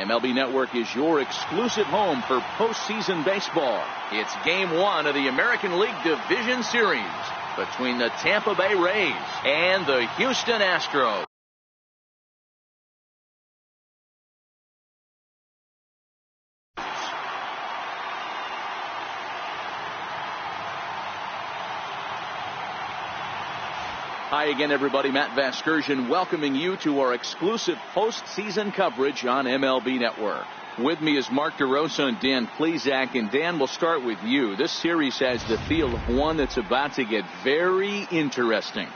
MLB Network is your exclusive home for postseason baseball. It's Game 1 of the American League Division Series between the Tampa Bay Rays and the Houston Astros. Hi again, everybody. Matt Vasgersian welcoming you to our exclusive postseason coverage on MLB Network. With me is Mark DeRosa and Dan Plesac. And Dan, we'll start with you. This series has the feel of one that's about to get very interesting.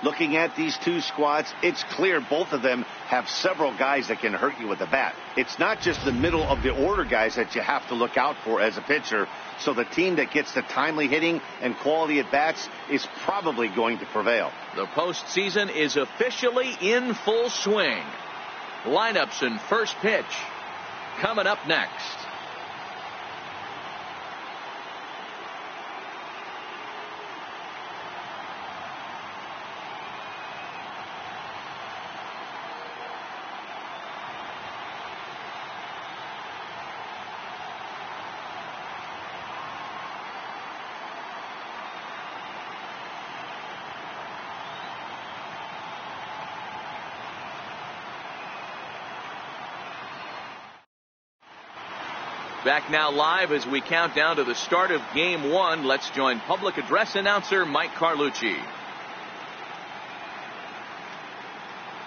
Looking at these two squads, it's clear both of them have several guys that can hurt you with the bat. It's not just the middle of the order guys that you have to look out for as a pitcher. So the team that gets the timely hitting and quality at bats is probably going to prevail. The postseason is officially in full swing. Lineups and first pitch coming up next. Back now live as we count down to the start of Game 1. Let's join public address announcer Mike Carlucci.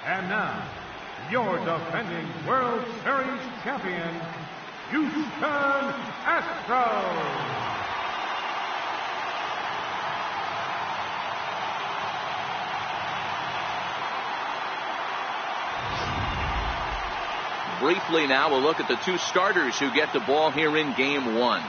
And now, your defending World Series champion, Houston Astros. Briefly now, we'll look at the two starters who get the ball here in Game 1.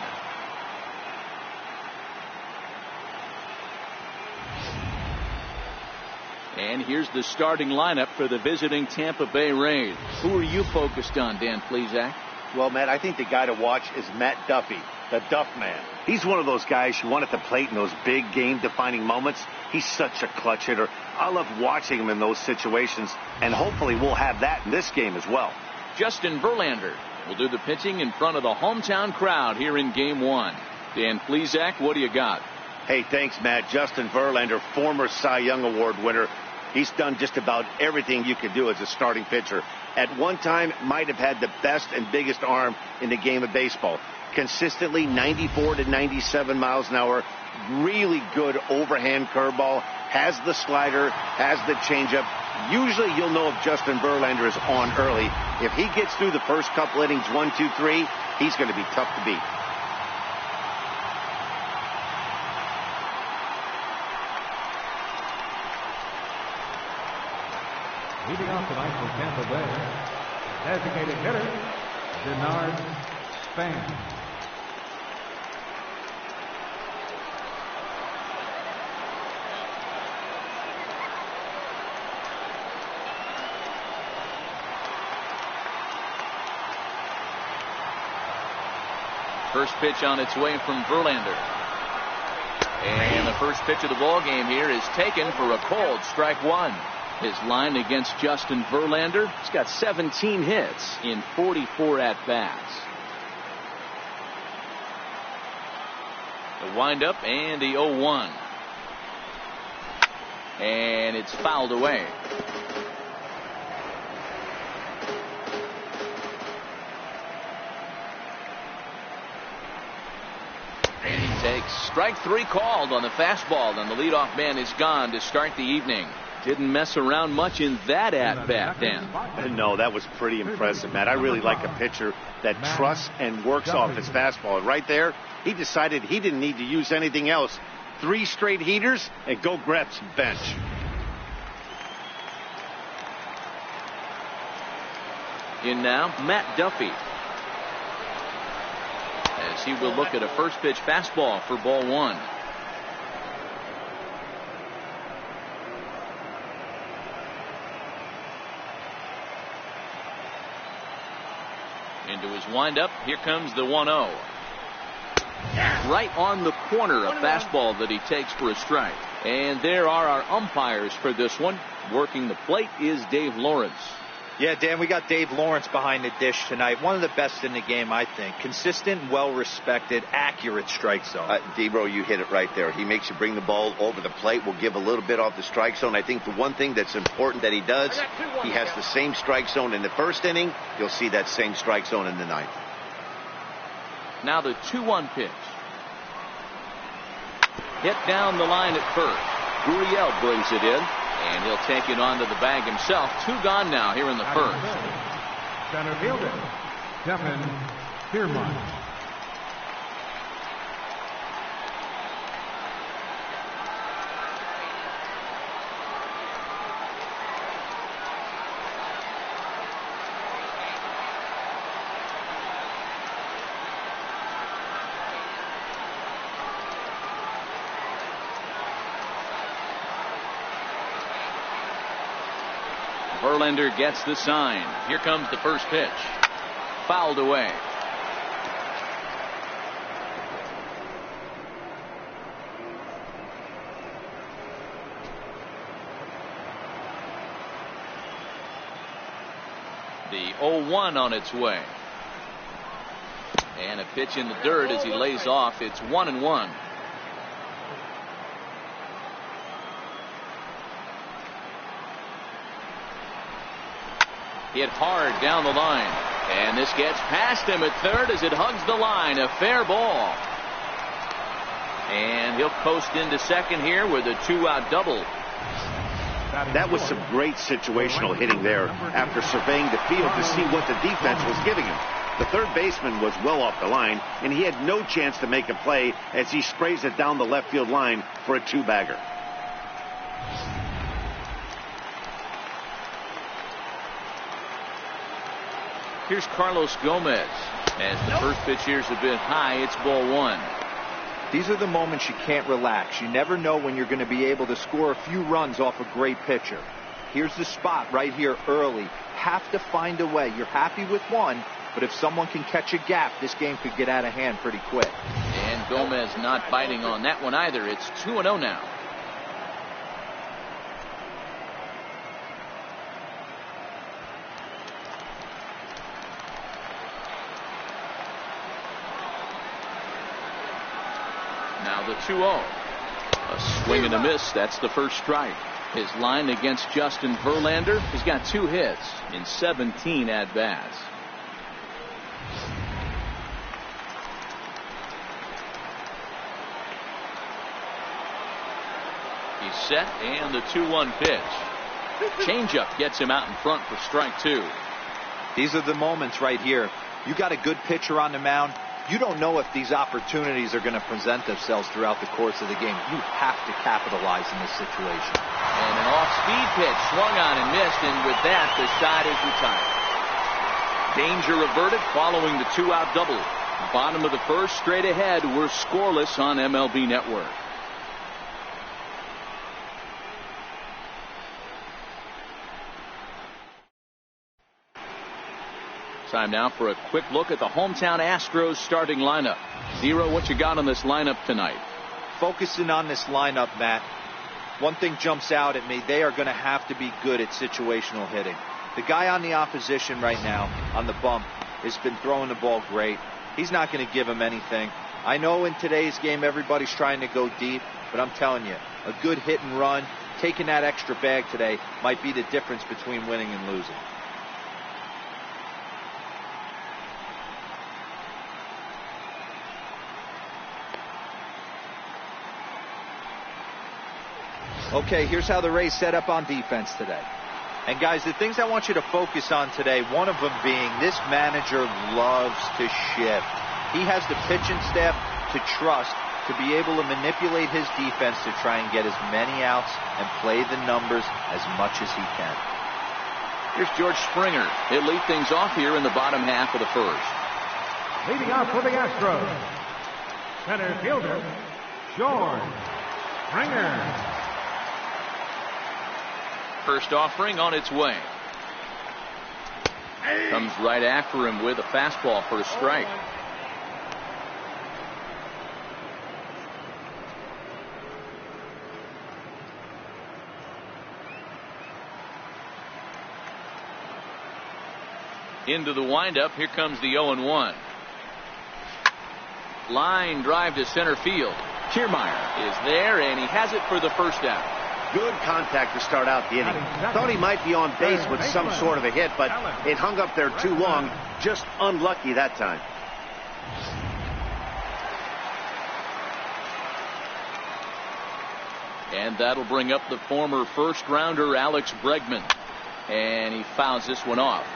And here's the starting lineup for the visiting Tampa Bay Rays. Who are you focused on, Dan Plesac? Well, Matt, I think the guy to watch is Matt Duffy, the Duff Man. He's one of those guys who want at the plate in those big game-defining moments. He's such a clutch hitter. I love watching him in those situations, and hopefully we'll have that in this game as well. Justin Verlander will do the pitching in front of the hometown crowd here in Game 1. Dan Plesac, what do you got? Hey, thanks, Matt. Justin Verlander, former Cy Young Award winner. He's done just about everything you could do as a starting pitcher. At one time, might have had the best and biggest arm in the game of baseball. Consistently 94 to 97 miles an hour. Really good overhand curveball. Has the slider, has the changeup. Usually you'll know if Justin Verlander is on early. If he gets through the first couple innings, 1, 2, 3, he's going to be tough to beat. Leading off tonight for Tampa Bay, designated hitter, Denard Span. First pitch on its way from Verlander. And the first pitch of the ball game here is taken for a cold strike one. His line against Justin Verlander, he's got 17 hits in 44 at-bats. The windup and the 0-1. And it's fouled away. Takes strike 3 called on the fastball, and the leadoff man is gone to start the evening. Didn't mess around much in that at-bat, Dan. No, that was pretty impressive, Matt. I really like a pitcher that trusts and works off his fastball. And right there, he decided he didn't need to use anything else. 3 straight heaters and go grab some bench. In now, Matt Duffy. As he will look at a first pitch fastball for ball 1. Into his windup, here comes the 1-0. Right on the corner, a fastball that he takes for a strike. And there are our umpires for this one. Working the plate is Dave Lawrence. Yeah, Dan, we got Dave Lawrence behind the dish tonight. One of the best in the game, I think. Consistent, well-respected, accurate strike zone. Debro, you hit it right there. He makes you bring the ball over the plate. Will give a little bit off the strike zone. I think the one thing that's important that he does, he has the same strike zone in the first inning. You'll see that same strike zone in the ninth. Now the 2-1 pitch. Hit down the line at first. Gurriel brings it in, and he'll take it onto the bag himself. 2 gone now here in the first. Center fielder, Kevin Kiermaier. Verlander gets the sign. Here comes the first pitch. Fouled away. The 0-1 on its way. And a pitch in the dirt as he lays off. It's 1-1. Hit hard down the line, and this gets past him at third as it hugs the line. A fair ball, and he'll coast into second here with a 2-out double. That was some great situational hitting there after surveying the field to see what the defense was giving him. The third baseman was well off the line, and he had no chance to make a play as he sprays it down the left field line for a 2-bagger. Here's Carlos Gomez. As the first pitch here's a bit high, it's ball 1. These are the moments you can't relax. You never know when you're going to be able to score a few runs off a great pitcher. Here's the spot right here early. Have to find a way. You're happy with one, but if someone can catch a gap, this game could get out of hand pretty quick. And Gomez not biting on that one either. It's 2-0 now. Now the 2-0. A swing and a miss. That's the first strike. His line against Justin Verlander. He's got 2 hits in 17 at-bats. He's set, and the 2-1 pitch. Changeup gets him out in front for strike 2. These are the moments right here. You got a good pitcher on the mound. You don't know if these opportunities are going to present themselves throughout the course of the game. You have to capitalize in this situation. And an off-speed pitch swung on and missed, and with that, the side is retired. Danger averted following the 2-out double. Bottom of the first, straight ahead. We're scoreless on MLB Network. Time now for a quick look at the hometown Astros starting lineup. Zero, what you got on this lineup tonight? Focusing on this lineup, Matt, one thing jumps out at me. They are going to have to be good at situational hitting. The guy on the opposition right now on the bump has been throwing the ball great. He's not going to give him anything. I know in today's game everybody's trying to go deep, but I'm telling you, a good hit and run, taking that extra bag today might be the difference between winning and losing. Okay, here's how the Rays set up on defense today. And guys, the things I want you to focus on today, one of them being this manager loves to shift. He has the pitching staff to trust to be able to manipulate his defense to try and get as many outs and play the numbers as much as he can. Here's George Springer. He'll lead things off here in the bottom half of the first. Leading off for the Astros, center fielder, George Springer. First offering on its way. Comes right after him with a fastball for a strike. Into the windup. Here comes the 0-1. Line drive to center field. Kiermaier is there, and he has it for the first out. Good contact to start out the inning. Thought he might be on base with some sort of a hit, but it hung up there too long. Just unlucky that time. And that'll bring up the former first rounder Alex Bregman. And he fouls this one off.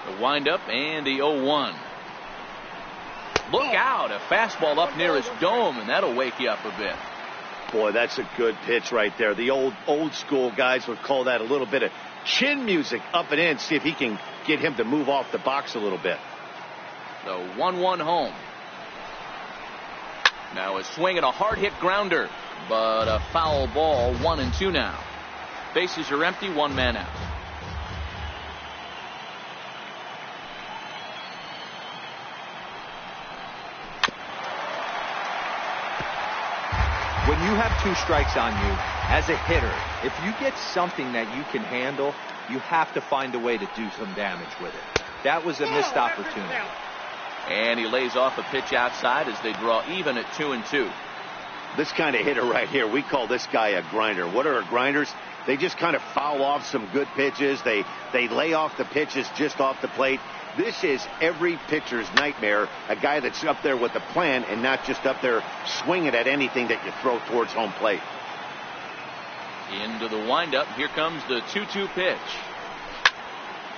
The windup and the 0-1. Look out, a fastball up near his dome, and that'll wake you up a bit. Boy, that's a good pitch right there. The old school guys would call that a little bit of chin music up and in. See if he can get him to move off the box a little bit. The 1-1 home. Now a swing and a hard hit grounder, but a foul ball. 1-2 now. Bases are empty, one man out. When you have 2 strikes on you, as a hitter, if you get something that you can handle, you have to find a way to do some damage with it. That was a missed opportunity. And he lays off a pitch outside as they draw even at 2-2. This kind of hitter right here, we call this guy a grinder. What are grinders? They just kind of foul off some good pitches. They lay off the pitches just off the plate. This is every pitcher's nightmare, a guy that's up there with a plan and not just up there swinging at anything that you throw towards home plate. Into the windup. Here comes the 2-2 pitch.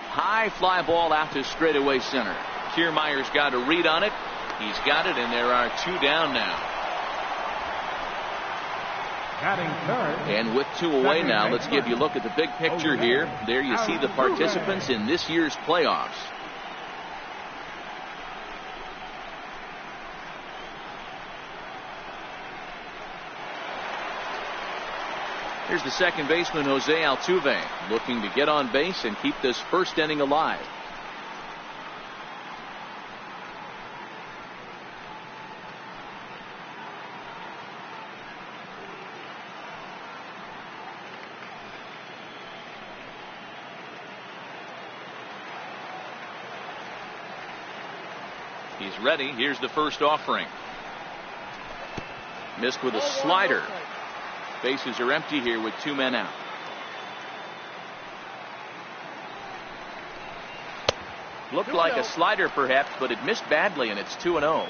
High fly ball out to straightaway center. Kiermaier's got a read on it. He's got it, and there are 2 down now. And with 2 away now, let's give you a look at the big picture here. There you see the participants in this year's playoffs. Here's the second baseman, Jose Altuve, looking to get on base and keep this first inning alive. He's ready. Here's the first offering. Missed with a slider. Bases are empty here with 2 men out. Looked like a slider perhaps, but it missed badly, and it's 2-0.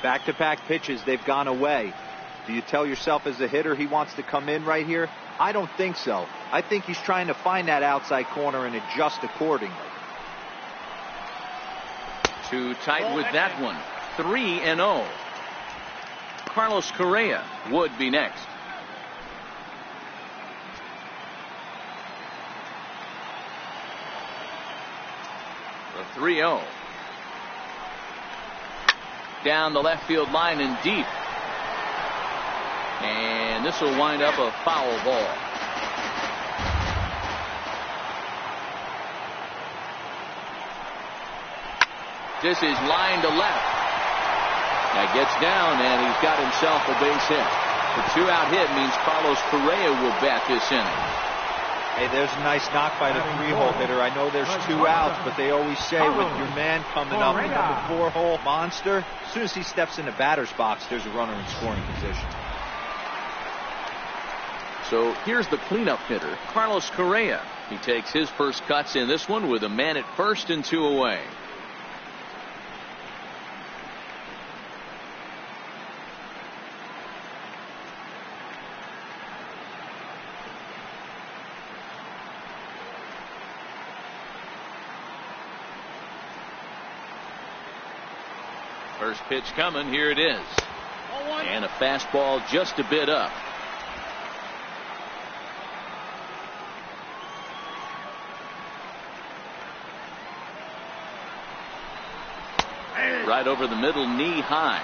Back-to-back pitches, they've gone away. Do you tell yourself as a hitter he wants to come in right here? I don't think so. I think he's trying to find that outside corner and adjust accordingly. Too tight with that one. 3-0. Carlos Correa would be next. The 3-0. Down the left field line and deep. And this will wind up a foul ball. This is line to left. That gets down, and he's got himself a base hit. The 2-out hit means Carlos Correa will bat this inning. Hey, there's a nice knock by the 3-hole hitter. I know there's 2 outs, but they always say with your man coming up, the number 4-hole monster, as soon as he steps in the batter's box, there's a runner in scoring position. So here's the cleanup hitter, Carlos Correa. He takes his first cuts in this one with a man at first and 2 away. First pitch coming. Here it is. And a fastball just a bit up. Right over the middle, knee high.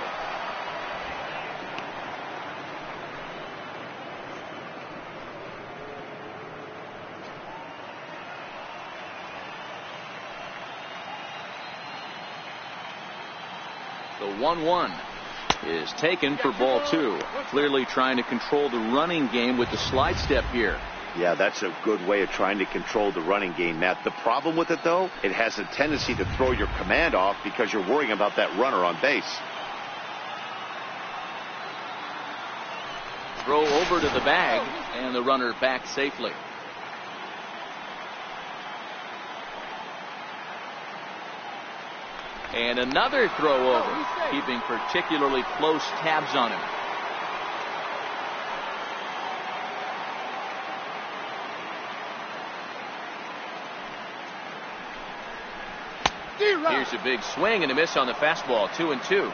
The 1-1 is taken for ball 2. Clearly trying to control the running game with the slide step here. Yeah, that's a good way of trying to control the running game, Matt. The problem with it, though, it has a tendency to throw your command off because you're worrying about that runner on base. Throw over to the bag, and the runner back safely. And another throw over, keeping particularly close tabs on him. Here's a big swing and a miss on the fastball. 2-2.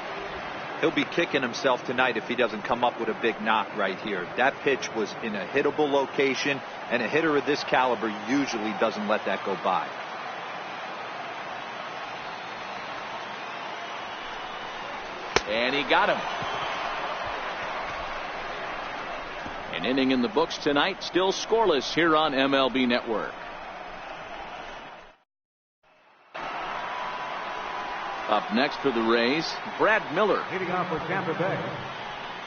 He'll be kicking himself tonight if he doesn't come up with a big knock right here. That pitch was in a hittable location, and a hitter of this caliber usually doesn't let that go by. And he got him. An inning in the books tonight, still scoreless here on MLB Network. Up next for the Rays, Brad Miller. Leading off for Tampa Bay,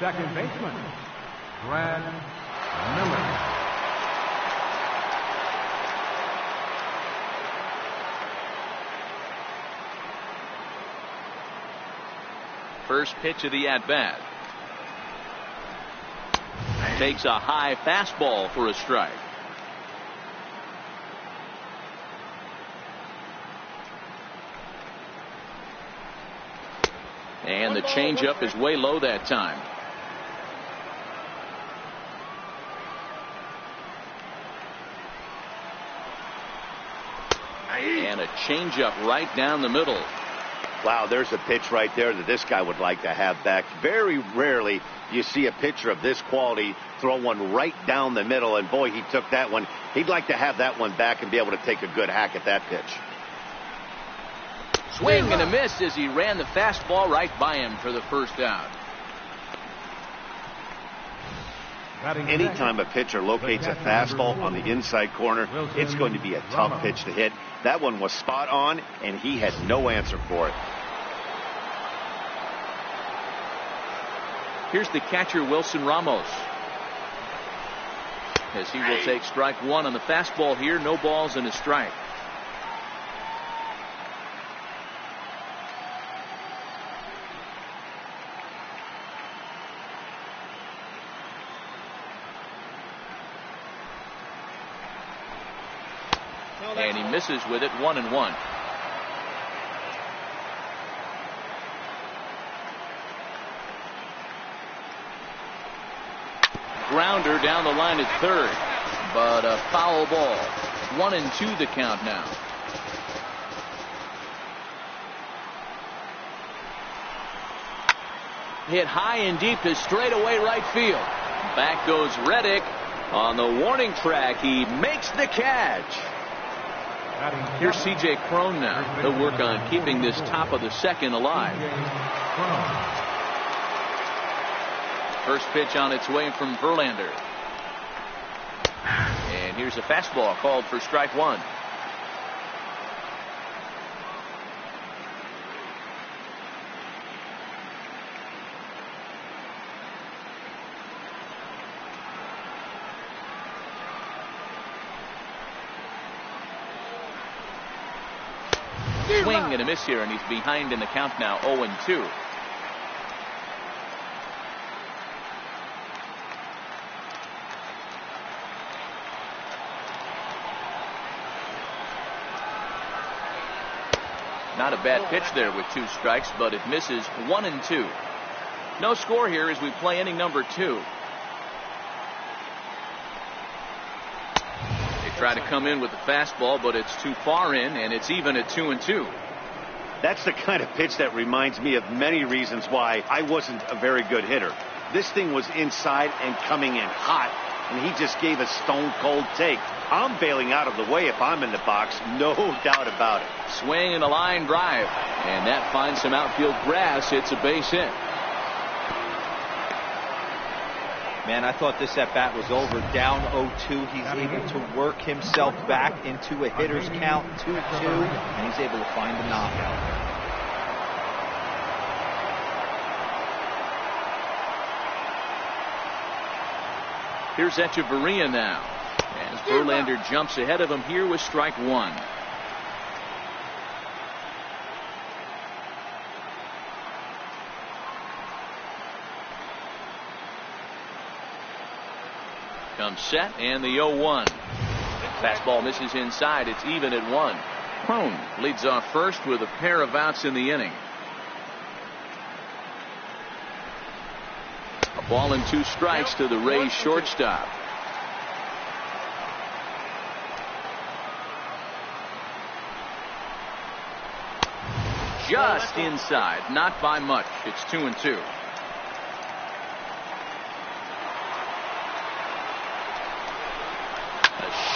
second baseman, Brad Miller. First pitch of the at-bat. Takes a high fastball for a strike. And the changeup is way low that time. And a changeup right down the middle. Wow, there's a pitch right there that this guy would like to have back. Very rarely you see a pitcher of this quality throw one right down the middle, and boy, he took that one. He'd like to have that one back and be able to take a good hack at that pitch. Swing and a miss as he ran the fastball right by him for the first out. Anytime a pitcher locates a fastball on the inside corner, it's going to be a tough pitch to hit. That one was spot on, and he had no answer for it. Here's the catcher, Wilson Ramos. As he will take strike one on the fastball here. No balls and a strike. And he misses with it. 1-1. Grounder down the line at third, but a foul ball. 1-2 the count now. Hit high and deep to straightaway right field. Back goes Reddick on the warning track. He makes the catch. Here's C.J. Cron now. He'll work on keeping this top of the second alive. First pitch on its way from Verlander. And here's a fastball called for strike one. Swing and a miss here, and he's behind in the count now. 0-2. Not a bad pitch there with two strikes, but it misses. 1-2. No score here as we play inning number 2. Try to come in with the fastball, but it's too far in, and it's even at 2-2. That's the kind of pitch that reminds me of many reasons why I wasn't a very good hitter. This thing was inside and coming in hot, and he just gave a stone-cold take. I'm bailing out of the way if I'm in the box, no doubt about it. Swing and a line drive, and that finds some outfield grass. It's a base hit. Man, I thought this at-bat was over. Down 0-2. He's able to work himself back into a hitter's count, 2-2, and he's able to find the knockout. Here's Echeverria now, as Verlander jumps ahead of him here with strike one. Comes set, and the 0-1. Fastball misses inside. It's even at 1. Crone leads off first with a pair of outs in the inning. A ball and 2 strikes to the Rays shortstop. Just inside, not by much. It's 2-2.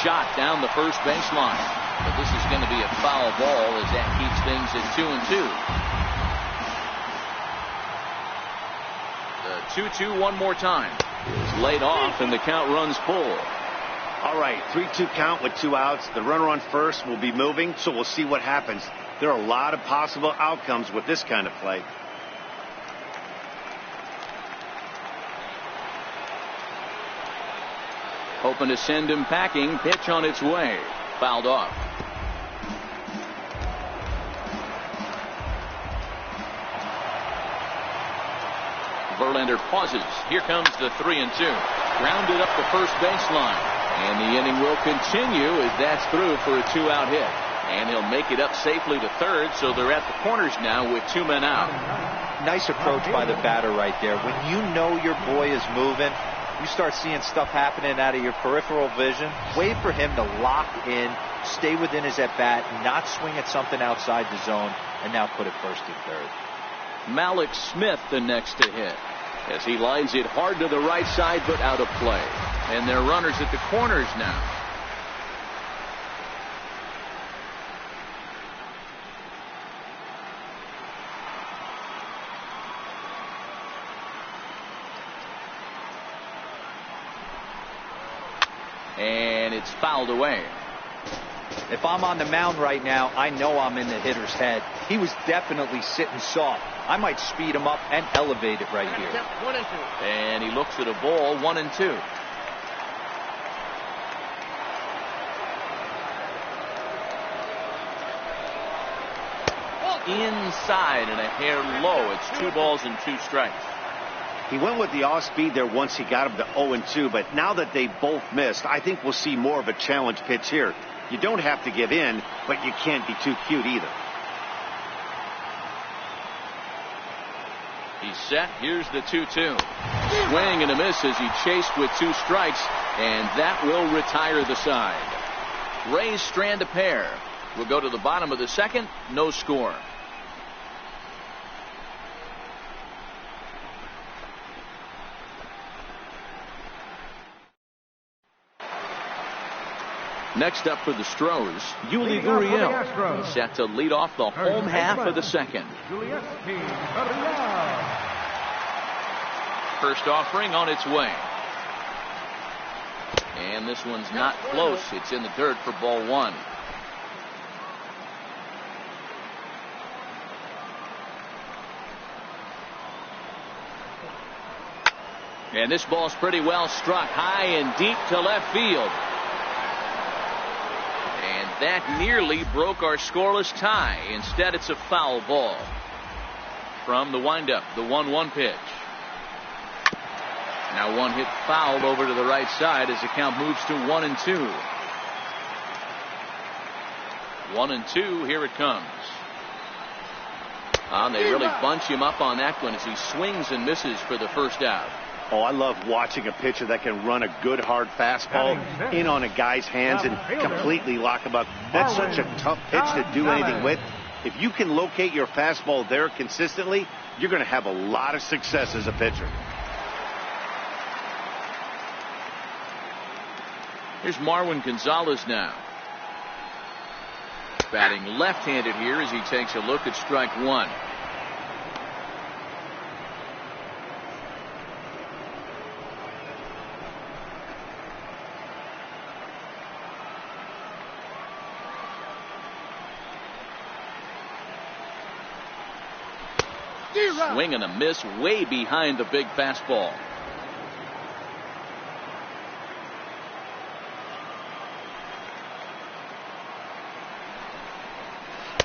Shot down the first baseline, but this is going to be a foul ball as that keeps things at 2-2. The 2-2 one more time is laid off, and the count runs full. All right, 3-2 count with 2 outs. The runner on first will be moving, so we'll see what happens. There are a lot of possible outcomes with this kind of play. Hoping to send him packing. Pitch on its way. Fouled off. Verlander pauses. Here comes the 3-2. Grounded up the first baseline. And the inning will continue as that's through for a 2-out hit. And he'll make it up safely to third, so they're at the corners now with 2 men out. Nice approach by the batter right there. When you know your boy is moving, you start seeing stuff happening out of your peripheral vision. Wait for him to lock in, stay within his at-bat, not swing at something outside the zone, and now put it first and third. Malik Smith the next to hit, as he lines it hard to the right side, but out of play. And they're runners at the corners now. And it's fouled away. If I'm on the mound right now, I know I'm in the hitter's head. He was definitely sitting soft. I might speed him up and elevate it right here. 1-2. And he looks at a ball, 1-2. Inside and a hair low. It's 2 balls and 2 strikes. He went with the off speed there once he got him to 0-2, but now that they both missed, I think we'll see more of a challenge pitch here. You don't have to give in, but you can't be too cute either. He's set. Here's the 2-2. Swing and a miss as he chased with 2 strikes, and that will retire the side. Rays strand a pair. We'll go to the bottom of the second. No score. Next up for the Astros, Yuli Gurriel, set to lead off the home half of the second. First offering on its way. And this one's not close. It's in the dirt for ball 1. And this ball's pretty well struck high and deep to left field. That nearly broke our scoreless tie. Instead, it's a foul ball. From the windup, the 1-1 pitch. Now one hit fouled over to the right side as the count moves to 1-2. 1-2, here it comes. They really bunch him up on that one as he swings and misses for the first out. Oh, I love watching a pitcher that can run a good hard fastball in on a guy's hands and completely lock him up. That's such a tough pitch to do anything with. If you can locate your fastball there consistently, you're going to have a lot of success as a pitcher. Here's Marwin Gonzalez now. Batting left-handed here as he takes a look at strike 1. Swing and a miss way behind the big fastball.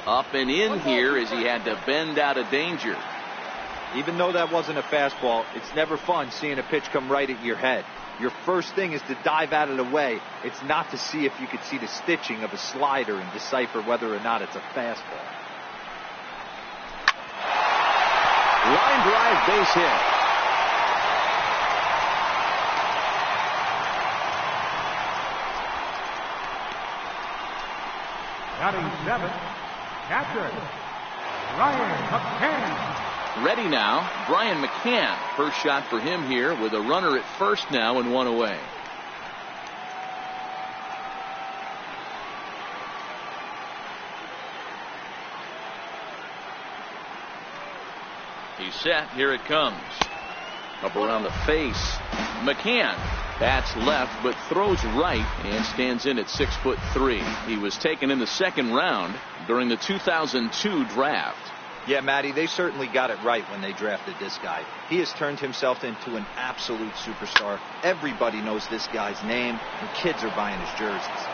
Up and in here as he had to bend out of danger. Even though that wasn't a fastball, it's never fun seeing a pitch come right at your head. Your first thing is to dive out of the way. It's not to see if you could see the stitching of a slider and decipher whether or not it's a fastball. Line drive, base hit. Batting seventh, catcher, Ryan McCann. Ready now, Brian McCann. First shot for him here with a runner at first now and one away. He's set. Here it comes. Up around the face. McCann bats left but throws right and stands in at 6'3". He was taken in the second round during the 2002 draft. Yeah, Matty, they certainly got it right when they drafted this guy. He has turned himself into an absolute superstar. Everybody knows this guy's name, and kids are buying his jerseys.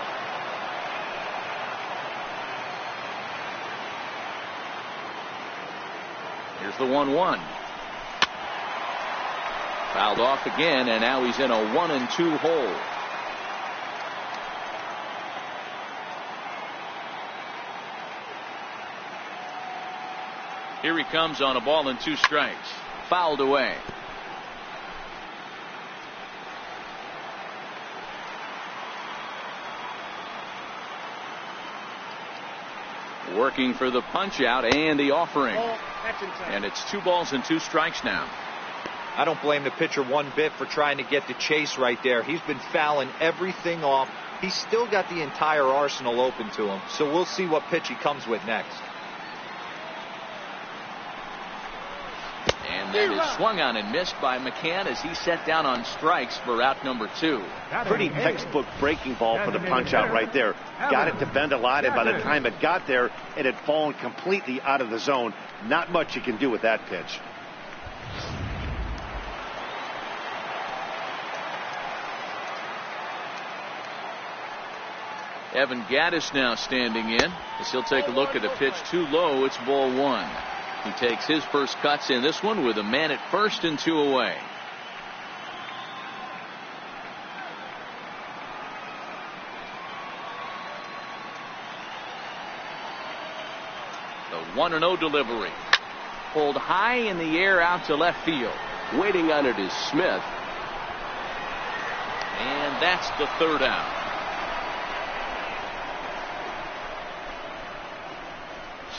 Here's the 1-1. Fouled off again, and now he's in a 1-2 hole. Here he comes on a ball and 2 strikes. Fouled away. Working for the punch out and the offering. And it's 2 balls and 2 strikes now. I don't blame the pitcher one bit for trying to get the chase right there. He's been fouling everything off. He's still got the entire arsenal open to him. So we'll see what pitch he comes with next. And that is swung on and missed by McCann as he set down on strikes for out number 2. Pretty textbook breaking ball for the punch out right there. Got it to bend a lot, and by the time it got there, it had fallen completely out of the zone. Not much you can do with that pitch. Evan Gaddis now standing in as he'll take a look at a pitch too low. It's ball 1. He takes his first cuts in this one with a man at first and 2 away. The 1-0 delivery. Pulled high in the air out to left field. Waiting on it is Smith. And that's the 3rd out.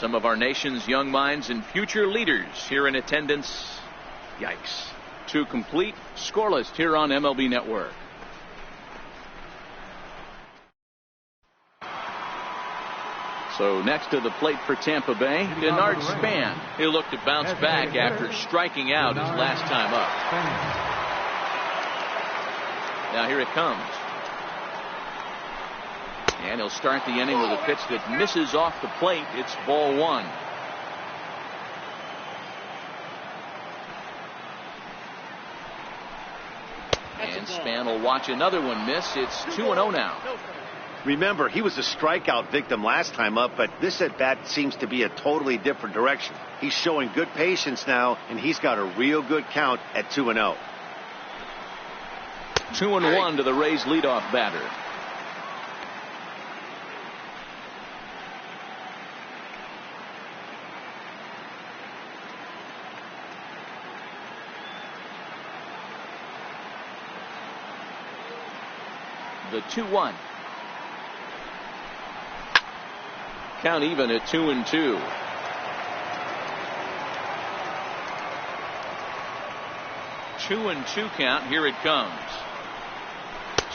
Some of our nation's young minds and future leaders here in attendance. Yikes. 2 complete, scoreless here on MLB Network. So next to the plate for Tampa Bay, Denard Span. He'll look to bounce back after striking out his last time up. Now here it comes. And he'll start the inning with a pitch that misses off the plate. It's ball 1. And Span will watch another one miss. It's 2-0 now. Remember, he was a strikeout victim last time up, but this at bat seems to be a totally different direction. He's showing good patience now, and he's got a real good count at 2-0. 2-1 to the Rays leadoff batter. The 2-1. Count even at 2-2. Two and 2 count. Here it comes.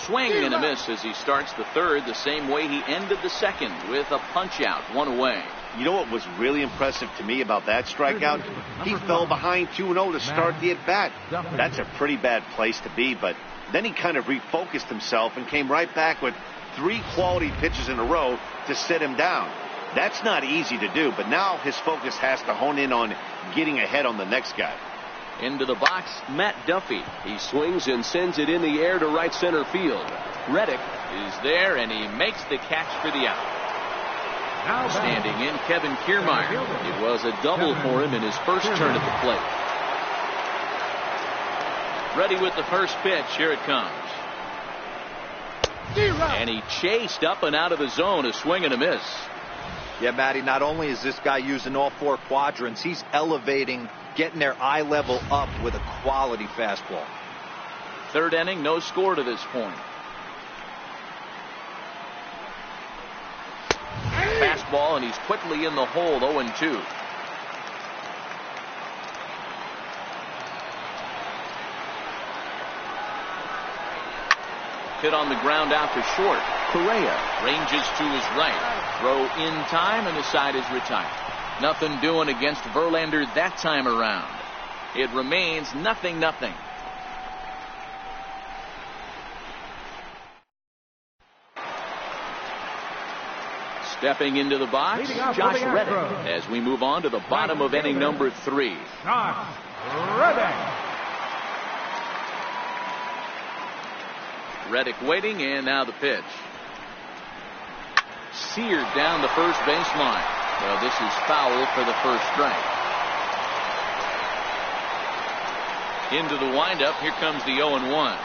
Swing and a miss as he starts the 3rd the same way he ended the 2nd with a punch out, 1 away. You know what was really impressive to me about that strikeout? He fell behind 2-0 to start the at bat. That's a pretty bad place to be, but then he kind of refocused himself and came right back with 3 quality pitches in a row to sit him down. That's not easy to do, but now his focus has to hone in on getting ahead on the next guy. Into the box, Matt Duffy. He swings and sends it in the air to right center field. Reddick is there, and he makes the catch for the out. Now Standing in, Kevin Kiermaier. It was a double for him in his first turn at the plate. Ready with the first pitch. Here it comes. And he chased up and out of the zone. A swing and a miss. Yeah, Matty, not only is this guy using all four quadrants, he's elevating, getting their eye level up with a quality fastball. Third inning, no score to this point. Fastball, and he's quickly in the hole. 0-2. Hit on the ground out to short. Correa ranges to his right. Throw in time, and the side is retired. Nothing doing against Verlander that time around. It remains 0-0. Stepping into the box, Josh Reddick, as we move on to the bottom of inning number 3. Josh Reddick. Reddick waiting, and now the pitch. Seared down the first baseline. Well, this is foul for the first strike. Into the windup. Here comes the 0-1.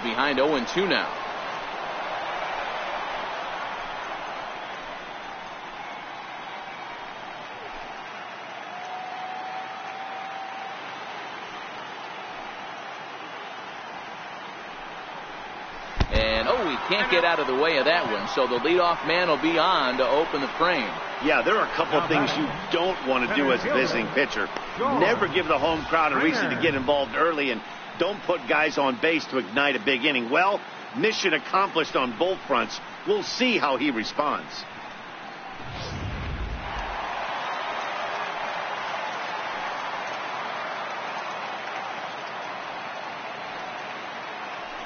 Behind 0-2 now. Can't get out of the way of that one, so the leadoff man will be on to open the frame. Yeah, there are a couple of things you don't want to do as a visiting pitcher. Never give the home crowd a reason to get involved early, and don't put guys on base to ignite a big inning. Well, mission accomplished on both fronts. We'll see how he responds.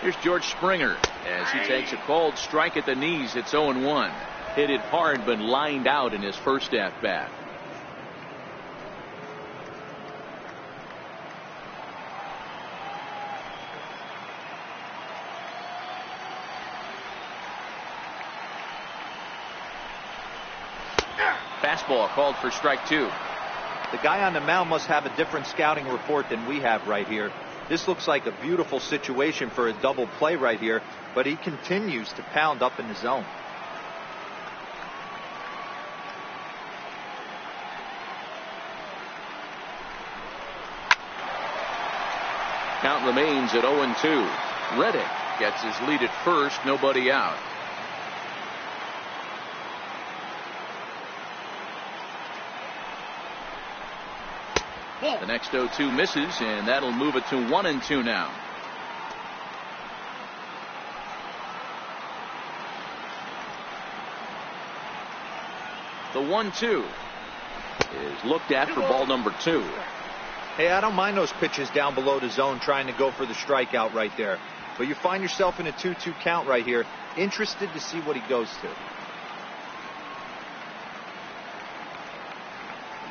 Here's George Springer as he takes a cold strike at the knees. It's 0-1. Hit it hard, but lined out in his first at bat. Fastball called for strike 2. The guy on the mound must have a different scouting report than we have right here. This looks like a beautiful situation for a double play right here, but he continues to pound up in the zone. Count remains at 0-2. Reddick gets his lead at first, nobody out. The next 0-2 misses, and that'll move it to 1-2 now. The 1-2 is looked at for ball number 2. Hey, I don't mind those pitches down below the zone trying to go for the strikeout right there. But you find yourself in a 2-2 count right here. Interested to see what he goes to.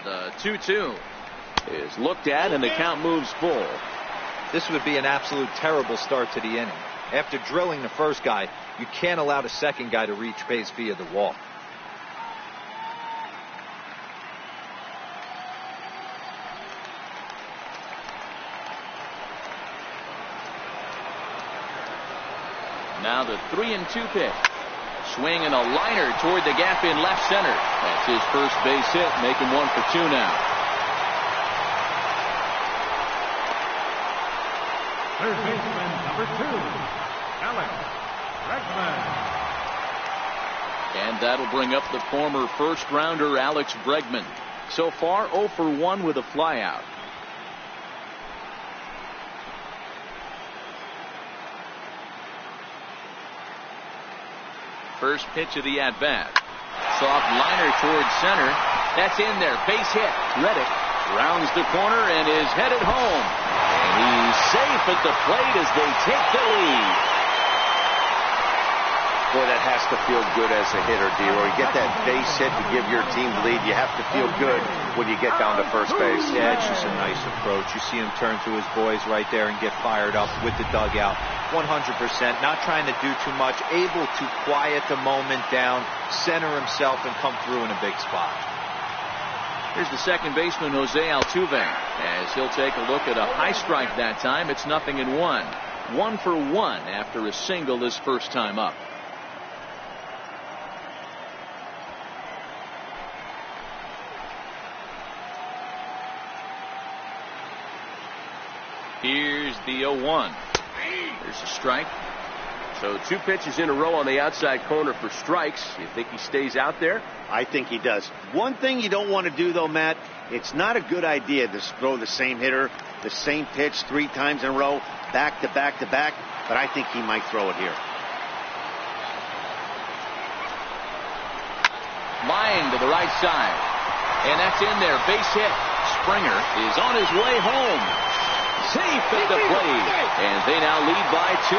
The 2-2 is looked at, and the count moves full. This would be an absolute terrible start to the inning. After drilling the first guy, you can't allow the second guy to reach base via the walk. Now the 3-2 pitch. Swing and a liner toward the gap in left center. That's his first base hit, making 1 for 2 now. Third baseman number 2, Alex Bregman. And that'll bring up the former first-rounder Alex Bregman. So far, 0 for 1 with a flyout. First pitch of the at-bat. Soft liner towards center. That's in there. Base hit. Reddick rounds the corner and is headed home. And he's safe at the plate as they take the lead. Boy, that has to feel good as a hitter, D-Roy. You get that base hit to give your team the lead. You have to feel good when you get down to first base. Yeah, it's just a nice approach. You see him turn to his boys right there and get fired up with the dugout. 100%, not trying to do too much, able to quiet the moment down, center himself, and come through in a big spot. Here's the second baseman, Jose Altuve, as he'll take a look at a high strike that time. It's 0-1. 1 for 1 after a single his first time up. Here's the 0-1. There's a strike. So 2 pitches in a row on the outside corner for strikes. You think he stays out there? I think he does. One thing you don't want to do, though, Matt, it's not a good idea to throw the same hitter, the same pitch 3 times in a row, back to back to back, but I think he might throw it here. Line to the right side. And that's in there. Base hit. Springer is on his way home. Safe at the plate. And they now lead by 2.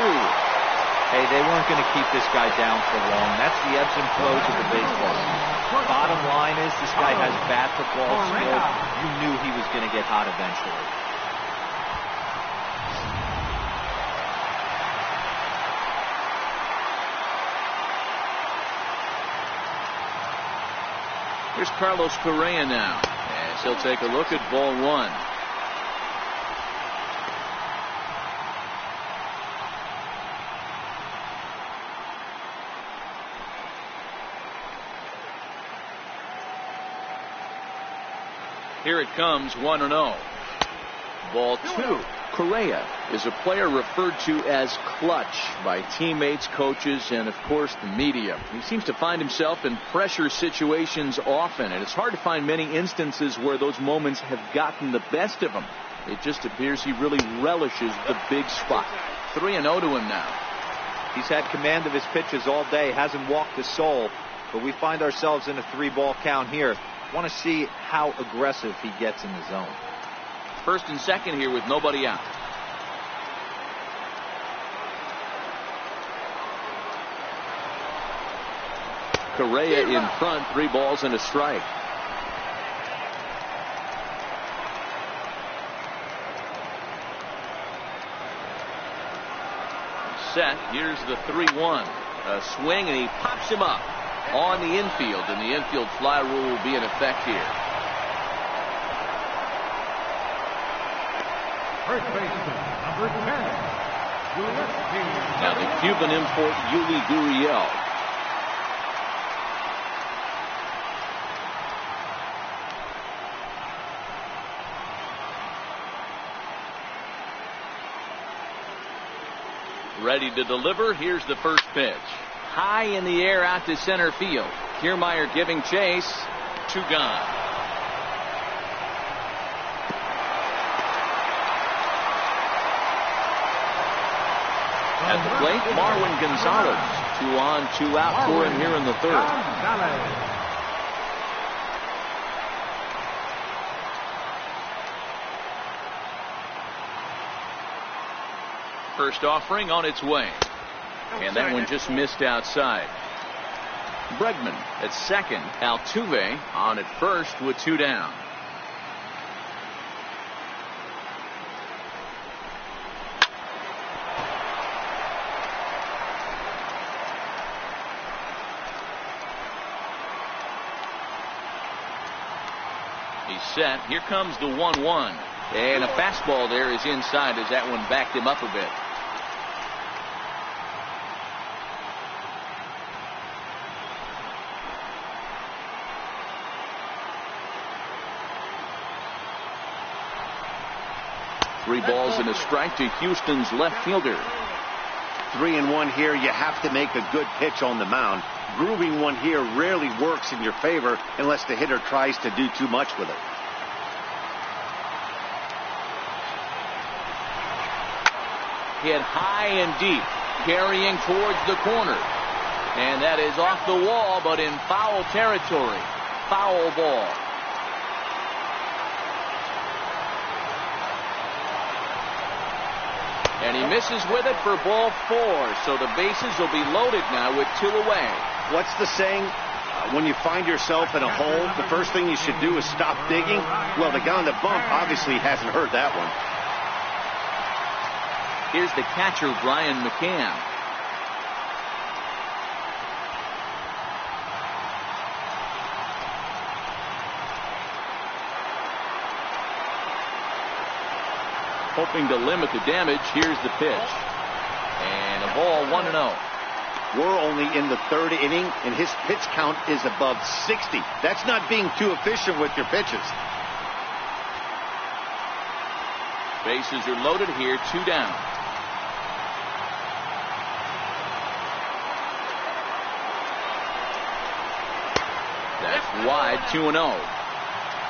Hey, they weren't going to keep this guy down for long. That's the ebbs and flows of the baseball season. Bottom line is this guy has bat to ball skill. You knew he was going to get hot eventually. Here's Carlos Correa now, as he'll take a look at ball 1. Here it comes, 1-0. Ball 2. Correa is a player referred to as clutch by teammates, coaches, and of course the media. He seems to find himself in pressure situations often, and it's hard to find many instances where those moments have gotten the best of him. It just appears he really relishes the big spot. 3-0 to him now. He's had command of his pitches all day, hasn't walked a soul, but we find ourselves in a 3-ball count here. Want to see how aggressive he gets in the zone. First and second here with nobody out. Correa in front, 3 balls and a strike. Set. Here's the 3-1. A swing, and he pops him up on the infield, and the infield fly rule will be in effect here. First baseman, number 10, Now the Cuban import, Yuli Gurriel. Ready to deliver. Here's the first pitch. High in the air out to center field. Kiermaier giving chase. 2 gone. At the plate, Marwin Gonzalez. 2 on, 2 out for him here in the 3rd. First offering on its way. And that one just missed outside. Bregman at second. Altuve on at first with 2 down. He's set. Here comes the 1-1. And a fastball there is inside as that one backed him up a bit. Three balls and a strike to Houston's left fielder. 3-1 here. You have to make a good pitch on the mound. Grooving one here rarely works in your favor unless the hitter tries to do too much with it. Hit high and deep, carrying towards the corner. And that is off the wall, but in foul territory. Foul ball. And he misses with it for ball 4. So the bases will be loaded now with 2 away. What's the saying? When you find yourself in a hole, the first thing you should do is stop digging. Well, the guy on the bump obviously hasn't heard that one. Here's the catcher, Brian McCann. Hoping to limit the damage. Here's the pitch. And a ball, 1-0. We're only in the 3rd inning, and his pitch count is above 60. That's not being too efficient with your pitches. Bases are loaded here, 2 down. That's wide, 2-0.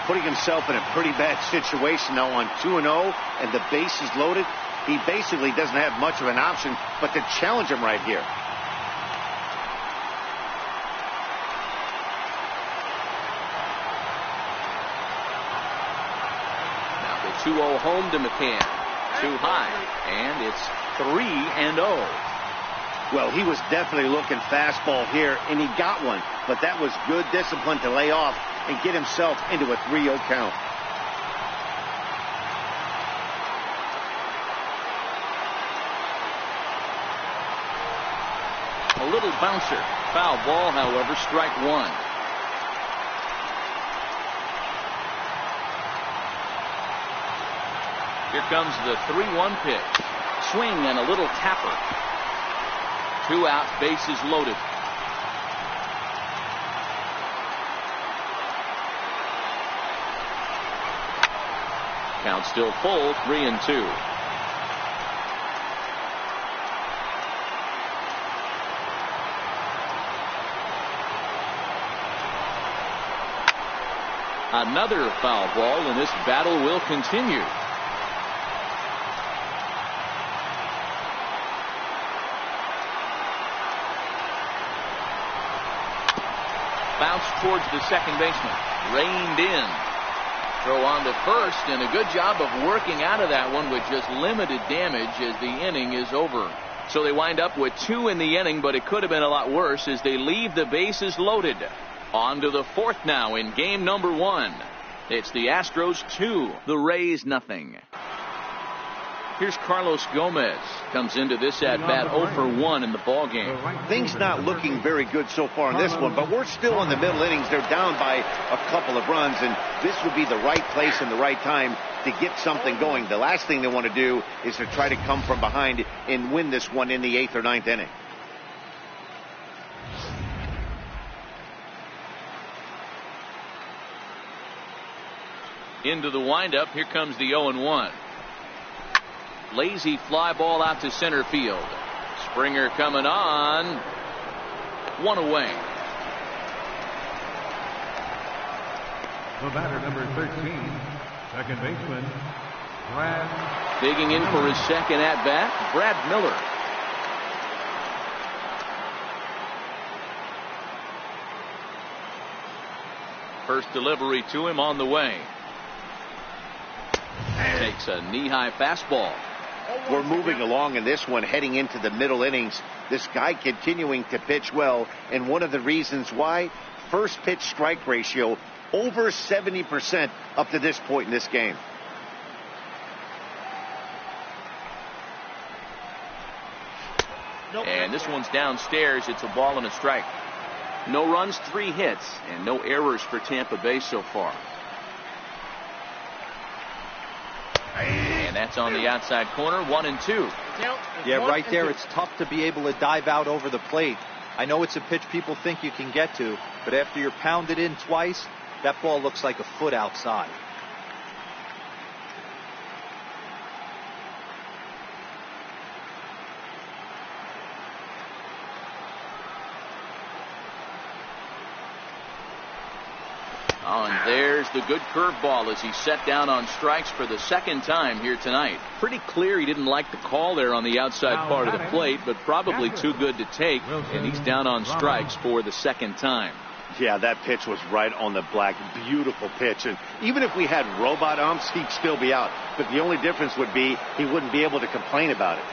Putting himself in a pretty bad situation now on 2-0, and the bases loaded. He basically doesn't have much of an option but to challenge him right here. Now the 2-0 home to McCann. Too high, and it's 3-0. Well, he was definitely looking fastball here, and he got one. But that was good discipline to lay off and get himself into a 3-0 count. A little bouncer. Foul ball, however, strike 1. Here comes the 3-1 pitch. Swing and a little tapper. 2 out, bases loaded. Count still full, 3-2. Another foul ball, and this battle will continue. Bounced towards the second baseman. Reined in. Throw on to first, and a good job of working out of that one with just limited damage as the inning is over. So they wind up with 2 in the inning, but it could have been a lot worse as they leave the bases loaded. On to the 4th now in game number 1. It's the Astros 2, the Rays nothing. Here's Carlos Gomez. Comes into this at-bat 0 for 1 in the ballgame. Things not looking very good so far in this one, but we're still in the middle innings. They're down by a couple of runs, and this would be the right place and the right time to get something going. The last thing they want to do is to try to come from behind and win this one in the 8th or 9th inning. Into the windup. Here comes the 0-1. Lazy fly ball out to center field. Springer coming on. 1 away. The batter, number 13, second baseman, Brad. Digging in for his second at-bat, Brad Miller. First delivery to him on the way. Takes a knee-high fastball. We're moving along in this one, heading into the middle innings. This guy continuing to pitch well, and one of the reasons why, first pitch strike ratio over 70% up to this point in this game. And this one's downstairs. It's a ball and a strike. No runs, 3 hits, and no errors for Tampa Bay so far. And that's on the outside corner, 1-2. Yeah, right there, it's tough to be able to dive out over the plate. I know it's a pitch people think you can get to, but after you're pounded in twice, that ball looks like a foot outside. Oh, and there's the good curveball as he set down on strikes for the second time here tonight. Pretty clear he didn't like the call there on the outside part of the plate, but probably too good to take, and he's down on strikes for the second time. Yeah, that pitch was right on the black. Beautiful pitch. And even if we had robot umps, he'd still be out. But the only difference would be he wouldn't be able to complain about it.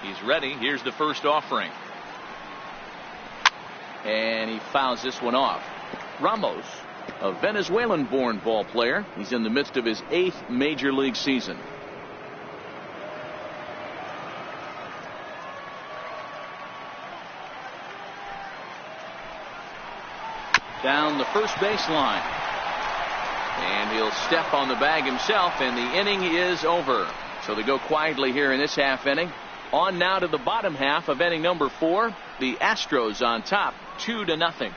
He's ready. Here's the first offering. And he fouls this one off. Ramos, a Venezuelan-born ball player. He's in the midst of his 8th major league season. Down the first baseline. And he'll step on the bag himself, and the inning is over. So they go quietly here in this half inning. On now to the bottom half of inning number 4. The Astros on top, 2-0.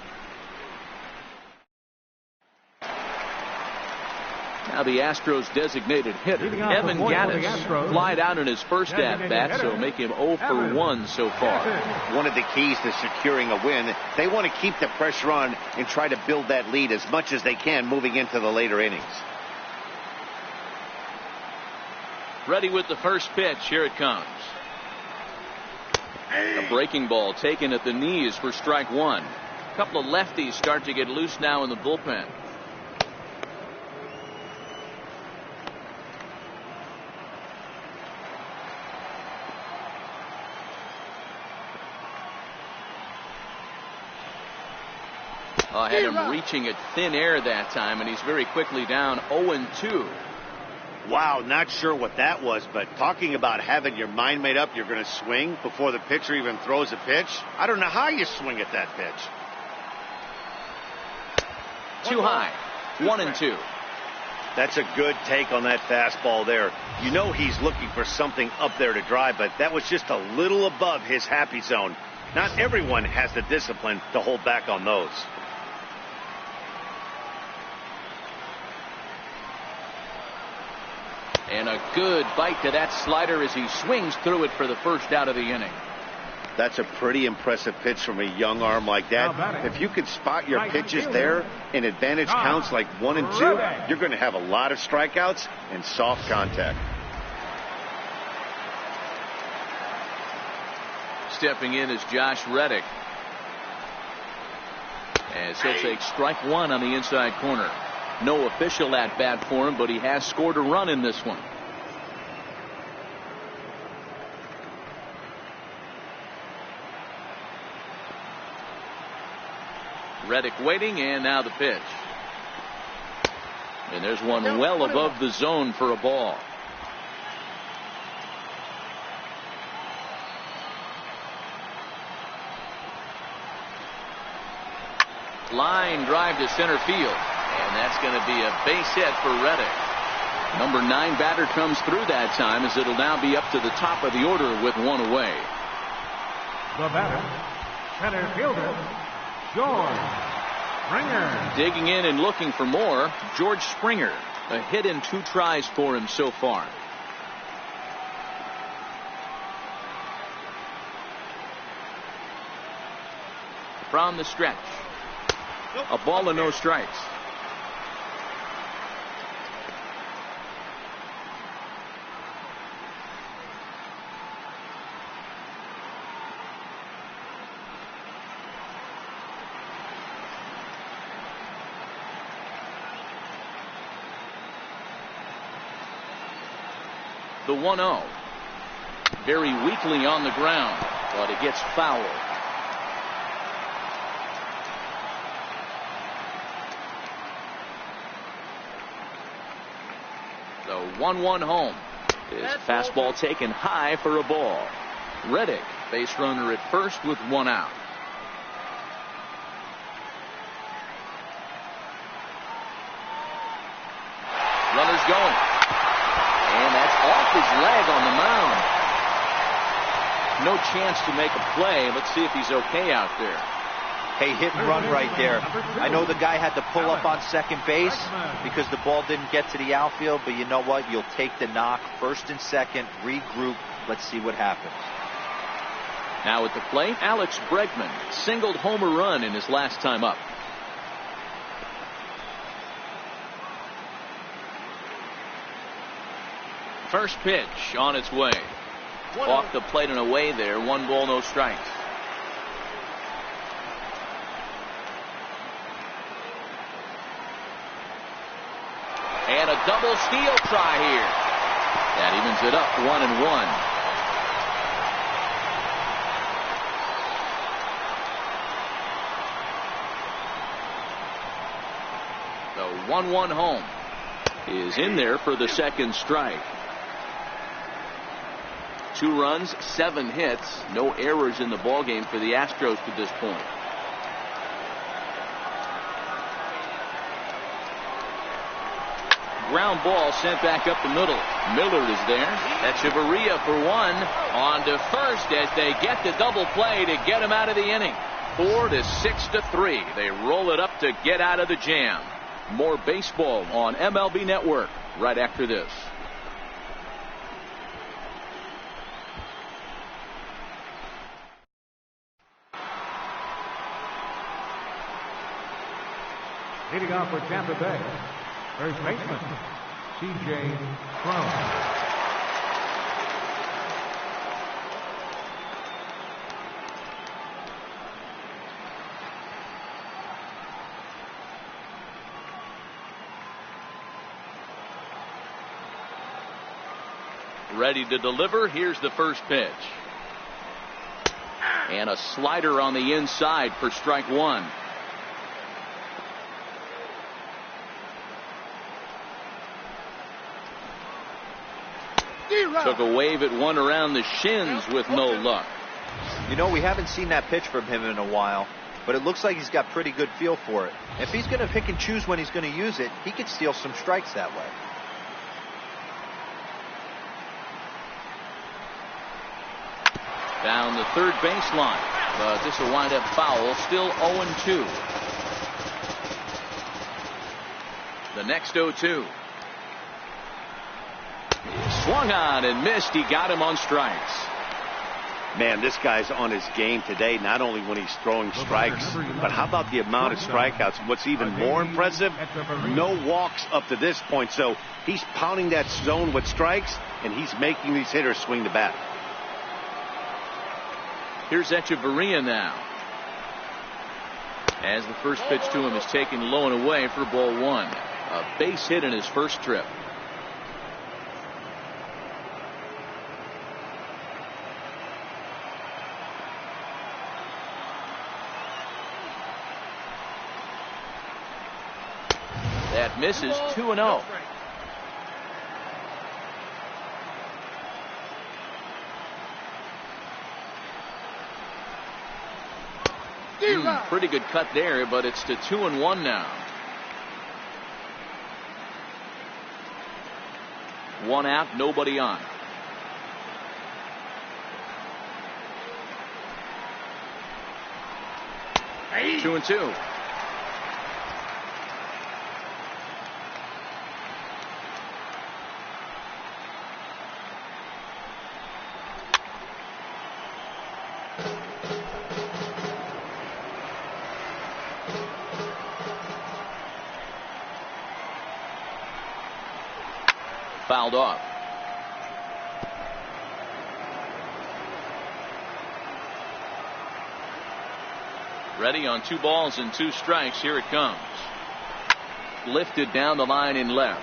Now the Astros designated hitter, Evan Gattis, flied out in his first at-bat, so make him 0 for 1 so far. One of the keys to securing a win, they want to keep the pressure on and try to build that lead as much as they can moving into the later innings. Ready with the first pitch. Here it comes. A breaking ball taken at the knees for strike 1. A couple of lefties start to get loose now in the bullpen. Had him reaching at thin air that time, and he's very quickly down 0-2. Wow, not sure what that was, but talking about having your mind made up you're going to swing before the pitcher even throws a pitch. I don't know how you swing at that pitch. Too high. 1-2. That's a good take on that fastball there. You know he's looking for something up there to drive, but that was just a little above his happy zone. Not everyone has the discipline to hold back on those. And a good bite to that slider as he swings through it for the first out of the inning. That's a pretty impressive pitch from a young arm like that. If you could spot your pitches there and advantage counts like 1 and 2, you're going to have a lot of strikeouts and soft contact. Stepping in is Josh Reddick. As he'll take strike 1 on the inside corner. No official at bat for him, but he has scored a run in this one. Reddick waiting, and now the pitch. And there's one well above the zone for a ball. Line drive to center field. And that's going to be a base hit for Reddick. Number 9 batter comes through that time, as it'll now be up to the top of the order with 1 away. The batter, center fielder, George Springer. Digging in and looking for more, George Springer. A hit in 2 tries for him so far. From the stretch. A ball and no strikes. The 1-0. Very weakly on the ground, but it gets fouled. The 1-1 home. His fastball taken high for a ball. Reddick, base runner at first with 1 out. Runner's going. And that's off his leg on the mound. No chance to make a play. Let's see if he's okay out there. Hey, hit and run right there. I know the guy had to pull up on second base because the ball didn't get to the outfield, but you know what? You'll take the knock. First and second, regroup. Let's see what happens. Now at the plate, Alex Bregman singled home a run in his last time up. First pitch on its way. Off the plate and away there. 1 ball, no strikes. And a double steal try here. That evens it up 1-1. The 1-1 home is in there for the second strike. 2 runs, 7 hits, no errors in the ballgame for the Astros to this point. Ground ball sent back up the middle. Miller is there. Echeverria for 1. On to first as they get the double play to get him out of the inning. 4-6-3. They roll it up to get out of the jam. More baseball on MLB Network right after this. Leading off for Tampa Bay, first baseman, C.J. Cron. Ready to deliver. Here's the first pitch. And a slider on the inside for strike 1. Took a wave at 1 around the shins with no luck. You know, we haven't seen that pitch from him in a while, but it looks like he's got pretty good feel for it. If he's going to pick and choose when he's going to use it, he could steal some strikes that way. Down the third baseline, but this will wind up foul. Still 0-2. The next 0-2. Swung on and missed. He got him on strikes. Man, this guy's on his game today, not only when he's throwing strikes, but how about the amount of strikeouts? What's even more impressive, no walks up to this point. So he's pounding that zone with strikes, and he's making these hitters swing the bat. Here's Echeverria now. As the first pitch to him is taken low and away for ball 1. A base hit in his first trip. That misses. 2-0. Pretty good cut there, but it's to 2-1 now. 1 out, nobody on. Hey. 2-2. Fouled off. Ready on 2 balls and 2 strikes. Here it comes. Lifted down the line in left.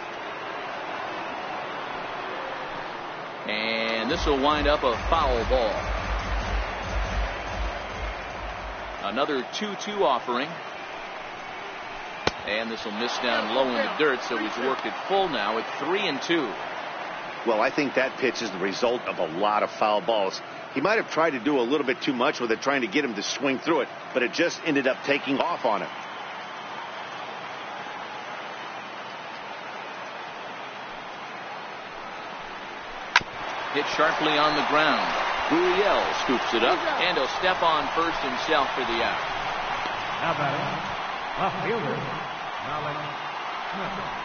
And this will wind up a foul ball. Another 2-2 offering. And this will miss down low in the dirt, so he's worked it full now at 3-2. Well, I think that pitch is the result of a lot of foul balls. He might have tried to do a little bit too much with it, trying to get him to swing through it, but it just ended up taking off on him. Hit sharply on the ground. Gurriel scoops it up, and he'll step on first himself for the out. Now batting, left fielder, Malik Smith.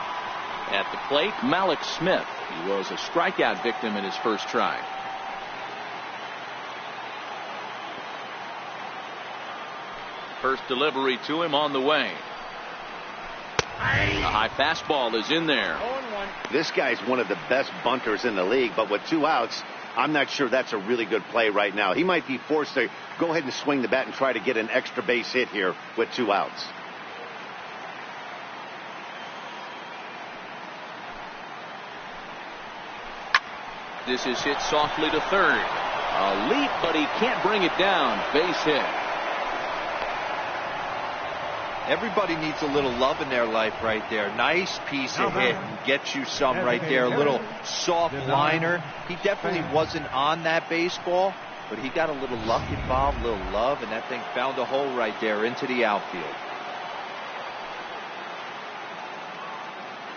At the plate, Malik Smith. He was a strikeout victim in his first try. First delivery to him on the way. A high fastball is in there. This guy's one of the best bunters in the league, but with 2 outs, I'm not sure that's a really good play right now. He might be forced to go ahead and swing the bat and try to get an extra base hit here with 2 outs. This is hit softly to third. A leap, but he can't bring it down. Base hit. Everybody needs a little love in their life right there. Nice piece of hit. Gets you some right there. A little soft liner. He definitely wasn't on that baseball, but he got a little luck involved, a little love, and that thing found a hole right there into the outfield.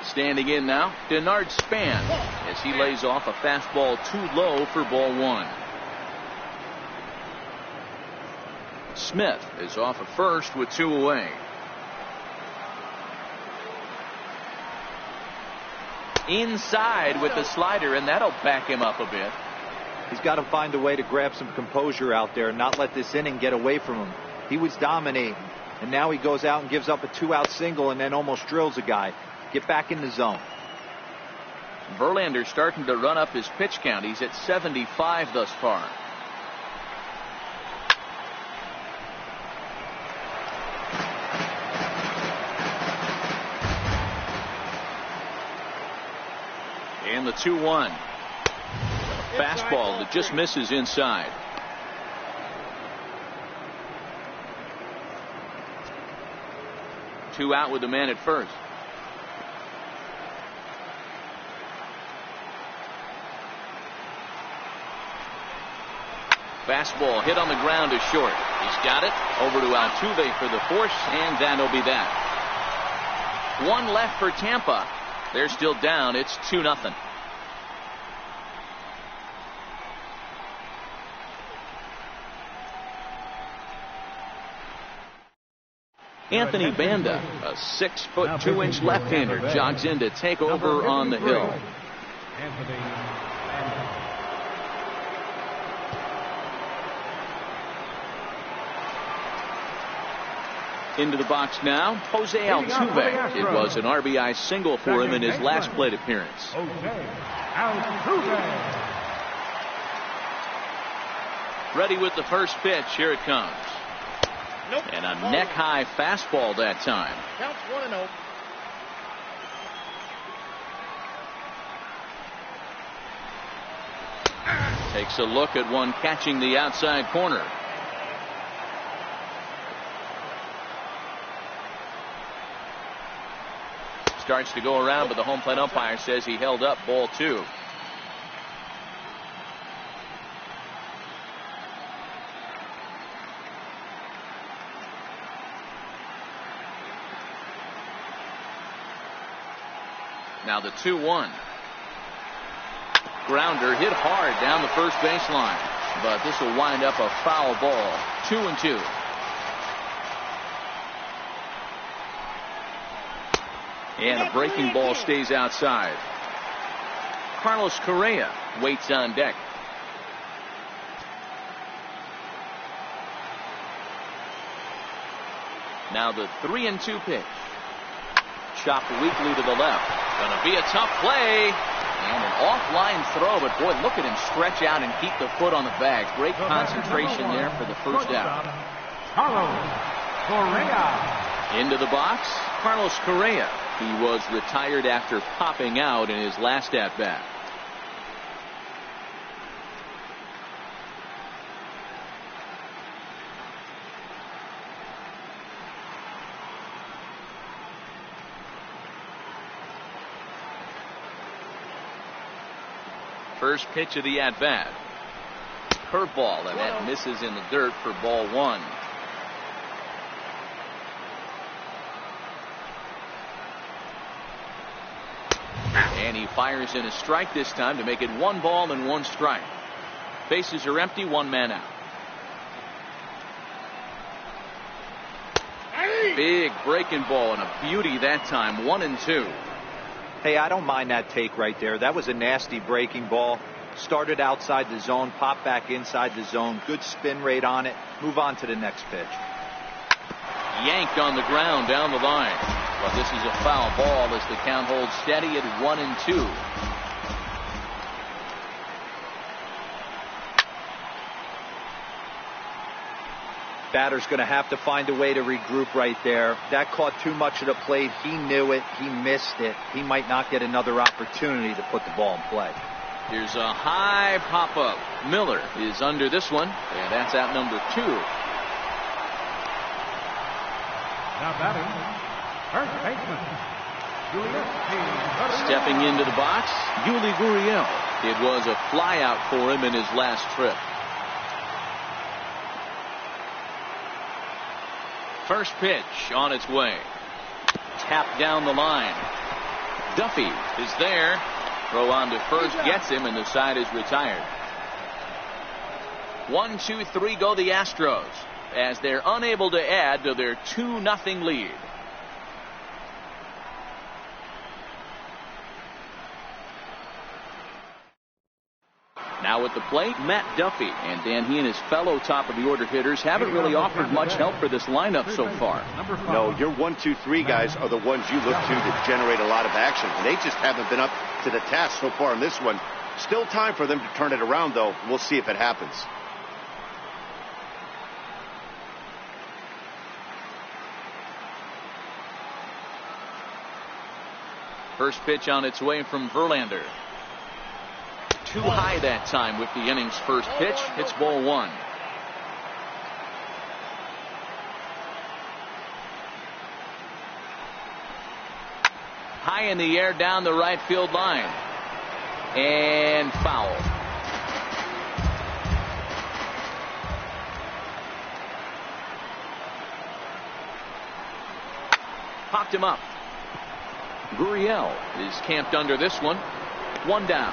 Standing in now, Denard Span as he lays off a fastball too low for ball 1. Smith is off at first with 2 away. Inside with the slider, and that'll back him up a bit. He's got to find a way to grab some composure out there and not let this inning get away from him. He was dominating, and now he goes out and gives up a 2-out single and then almost drills a guy. Get back in the zone. Verlander starting to run up his pitch count. He's at 75 thus far. And the 2-1. Fastball that just misses inside. Two out with the man at first. Fastball hit on the ground is short. He's got it. Over to Altuve for the force, and that'll be that. 1 left for Tampa. They're still down. It's 2-0. Anthony Banda, a 6-foot 2-inch left-hander, jogs in to take over on the hill. Anthony Banda. Into the box now, Jose Altuve. It was an RBI single for him in his last plate appearance. Jose Altuve. Ready with the first pitch. Here it comes. And a neck-high fastball that time. Counts 1-0. Takes a look at one catching the outside corner. Starts to go around, but the home plate umpire says he held up. Ball 2. Now the 2-1. Grounder hit hard down the first baseline, but this will wind up a foul ball. 2-2. And a breaking ball stays outside. Carlos Correa waits on deck. Now the 3-2 pitch. Chopped weakly to the left. Gonna be a tough play. And an offline throw, but boy, look at him stretch out and keep the foot on the bag. Great concentration there for the first out. Carlos Correa. Into the box, Carlos Correa. He was retired after popping out in his last at-bat. First pitch of the at-bat. Curveball, and that misses in the dirt for ball 1. And he fires in a strike this time to make it 1 ball and 1 strike. Bases are empty, 1 man out. Big breaking ball and a beauty that time. 1-2. Hey, I don't mind that take right there. That was a nasty breaking ball. Started outside the zone, popped back inside the zone. Good spin rate on it. Move on to the next pitch. Yanked on the ground down the line. But this is a foul ball as the count holds steady at 1-2. Batter's going to have to find a way to regroup right there. That caught too much of the plate. He knew it. He missed it. He might not get another opportunity to put the ball in play. Here's a high pop-up. Miller is under this one, and that's out number 2. Now batting, first baseman, Gurriel. Stepping into the box, Yuli Gurriel. It was a flyout for him in his last trip. First pitch on its way. Tapped down the line. Duffy is there. Throw on to first gets him, and the side is retired. 1-2-3 go the Astros as they're unable to add to their 2-0 lead. Now at the plate, Matt Duffy. And Dan, he and his fellow top of the order hitters haven't really offered much help for this lineup so far. No, your 1-2-3 guys are the ones you look to generate a lot of action. And they just haven't been up to the task so far in this one. Still time for them to turn it around, though. We'll see if it happens. First pitch on its way from Verlander. Too high that time with the inning's first pitch. It's ball 1. High in the air down the right field line. And foul. Popped him up. Gurriel is camped under this one. 1 down.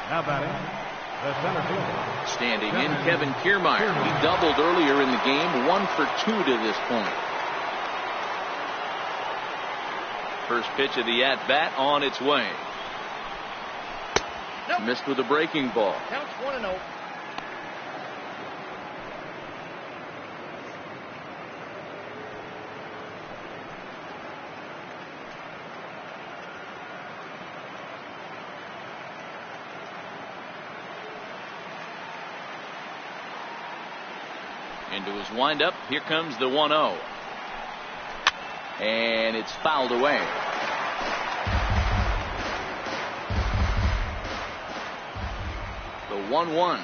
Now batting, the center fielder. Standing in, Kevin Kiermaier. He doubled earlier in the game, 1 for 2 to this point. First pitch of the at-bat on its way. Nope. Missed with a breaking ball. Counts 1-0. Into his windup. Here comes the 1-0. And it's fouled away. The 1-1.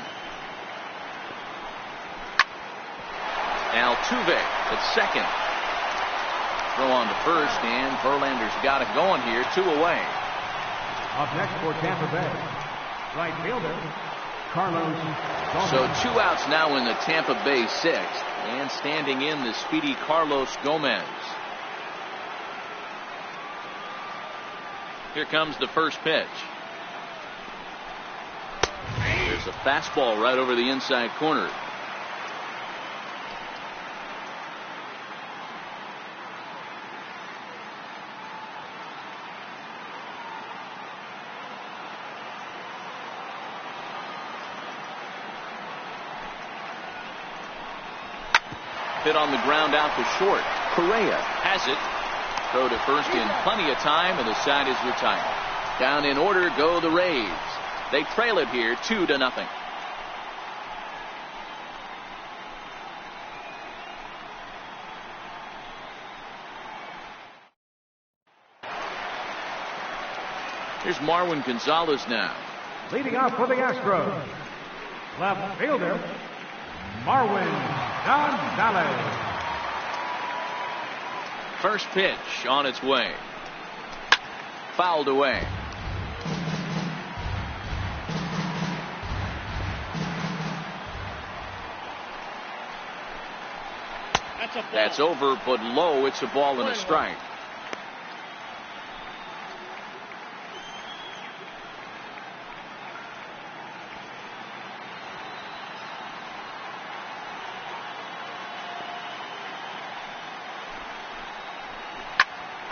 Altuve at second. Throw on to first, and Verlander's got it going here. 2 away. Up next for Tampa Bay, right fielder, Carlos Gomez. So 2 outs now in the Tampa Bay 6th, and standing in the speedy Carlos Gomez. Here comes the first pitch. There's a fastball right over the inside corner. Hit on the ground out to short. Correa has it. Throw to first in plenty of time, and the side is retired. Down in order go the Rays. They trail it here 2-0. Here's Marwin Gonzalez now. Leading off for the Astros, left fielder, Marwin Gonzalez. First pitch on its way. Fouled away. That's over, but low. It's a ball and a strike.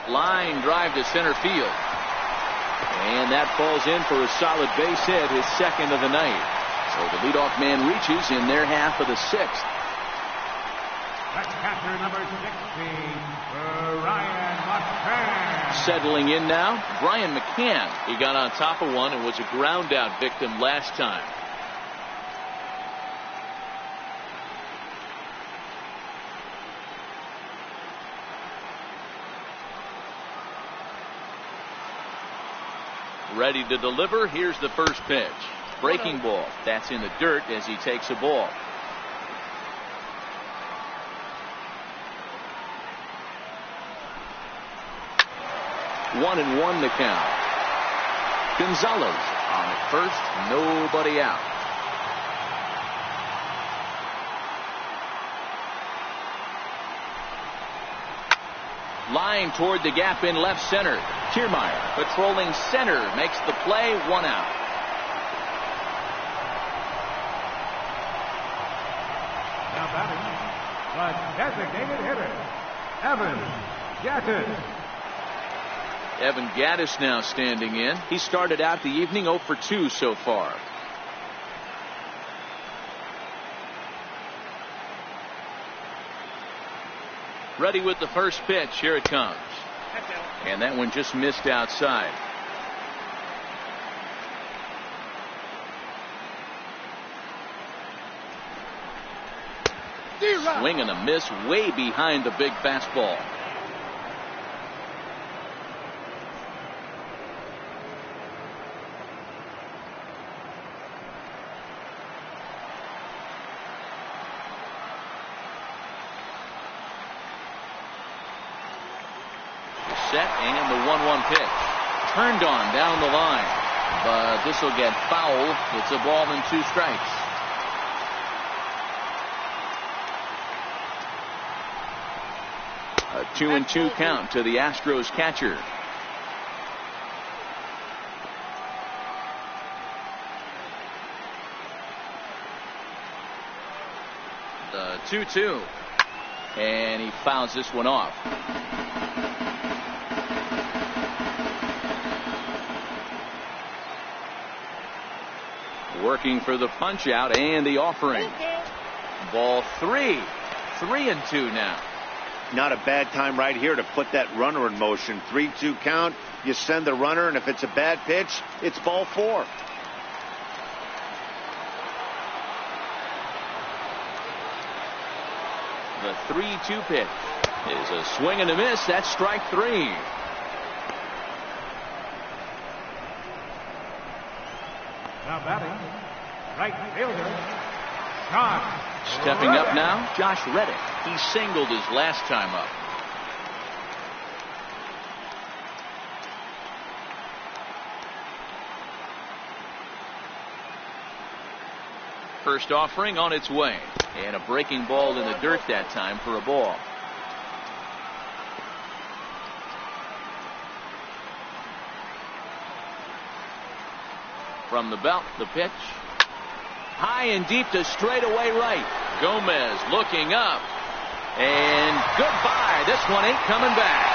Line drive to center field. And that falls in for a solid base hit, his second of the night. So the leadoff man reaches in their half of the 6th. That's catcher number 16, Ryan McCann. Settling in now, Brian McCann. He got on top of one and was a ground out victim last time. Ready to deliver. Here's the first pitch. Breaking ball. That's in the dirt as he takes a ball. One and one the count. Gonzalez on at first. Nobody out. Line toward the gap in left center. Kiermaier patrolling center makes the play. One out. Now batting, the designated hitter, Evan Gattis. Evan Gattis now standing in. He started out the evening 0 for 2 so far. Ready with the first pitch. Here it comes. And that one just missed outside. Swing and a miss way behind the big fastball. Set and the 1-1 pitch. Turned on down the line. But this will get foul. It's a ball and 2 strikes. A 2-2 count to the Astros catcher. The 2-2. And he fouls this one off. Working for the punch out and the offering. Ball 3. 3-2 now. Not a bad time right here to put that runner in motion. 3-2 count. You send the runner, and if it's a bad pitch, it's ball 4. The 3-2 pitch is a swing and a miss. That's strike 3. Now batting, right fielder, Josh. Stepping up now, Josh Reddick. He singled his last time up. First offering on its way. And a breaking ball in the dirt that time for a ball. From the belt, the pitch. High and deep to straightaway right. Gomez looking up. And goodbye. This one ain't coming back.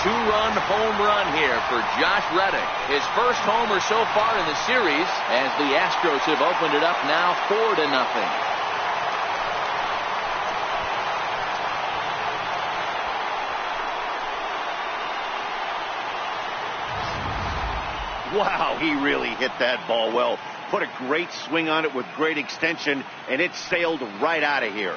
Two-run home run here for Josh Reddick. His first homer so far in the series as the Astros have opened it up now 4-0. Wow, he really hit that ball well. Put a great swing on it with great extension, and it sailed right out of here.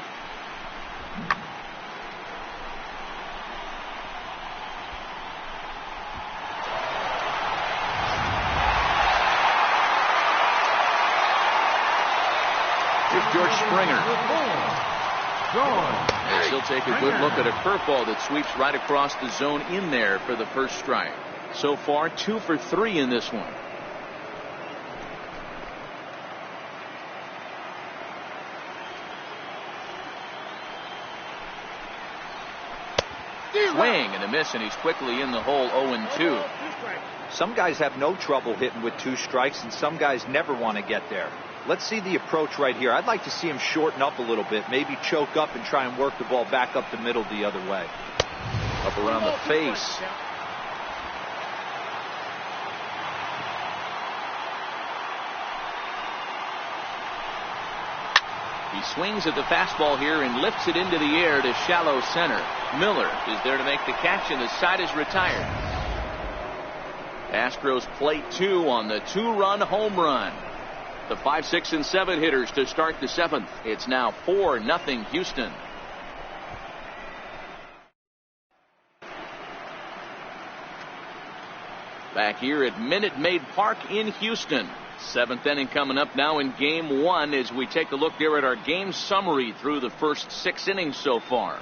Here's George Springer. As he'll take a good look at a curveball that sweeps right across the zone in there for the first strike. So far, 2 for 3 in this one. Swing and a miss, and he's quickly in the hole. 0-2. Some guys have no trouble hitting with 2 strikes, and some guys never want to get there. Let's see the approach right here. I'd like to see him shorten up a little bit, maybe choke up and try and work the ball back up the middle the other way. Up around the face. He swings at the fastball here and lifts it into the air to shallow center. Miller is there to make the catch, and the side is retired. Astros play 2 on the 2-run home run. The 5, 6, and 7 hitters to start the 7th. It's now 4-0 Houston. Back here at Minute Maid Park in Houston. 7th inning coming up now in game 1 as we take a look there at our game summary through the first 6 innings so far.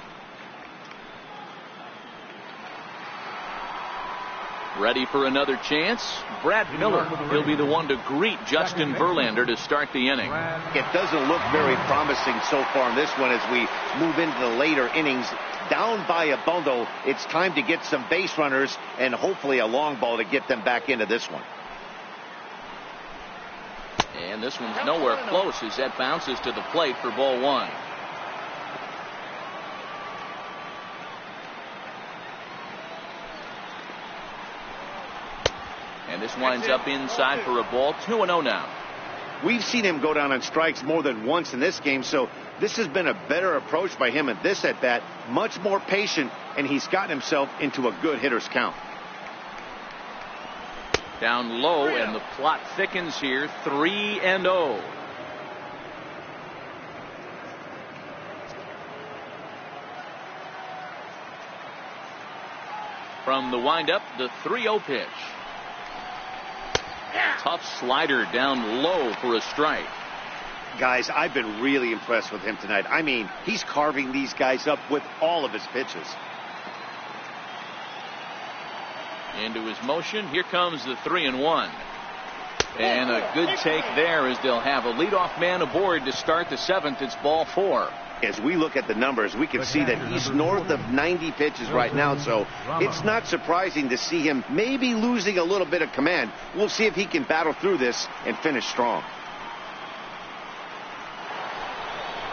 Ready for another chance? Brad Miller. He'll be the one to greet Justin Verlander to start the inning. It doesn't look very promising so far in this one as we move into the later innings. Down by a bundle, it's time to get some base runners and hopefully a long ball to get them back into this one. And this one's nowhere close as that bounces to the plate for ball 1. And this winds up inside for a ball. 2-0 now. We've seen him go down on strikes more than once in this game, so this has been a better approach by him at this at-bat. Much more patient, and he's gotten himself into a good hitter's count. Down low, and the plot thickens here. 3-0. From the windup, the 3-0 pitch. Tough slider down low for a strike. Guys, I've been really impressed with him tonight. I mean, he's carving these guys up with all of his pitches. Into his motion. Here comes the 3-1. And a good take there as they'll have a leadoff man aboard to start the 7th. It's ball 4. As we look at the numbers, we can see that he's north of 90 pitches right now, so it's not surprising to see him maybe losing a little bit of command. We'll see if he can battle through this and finish strong.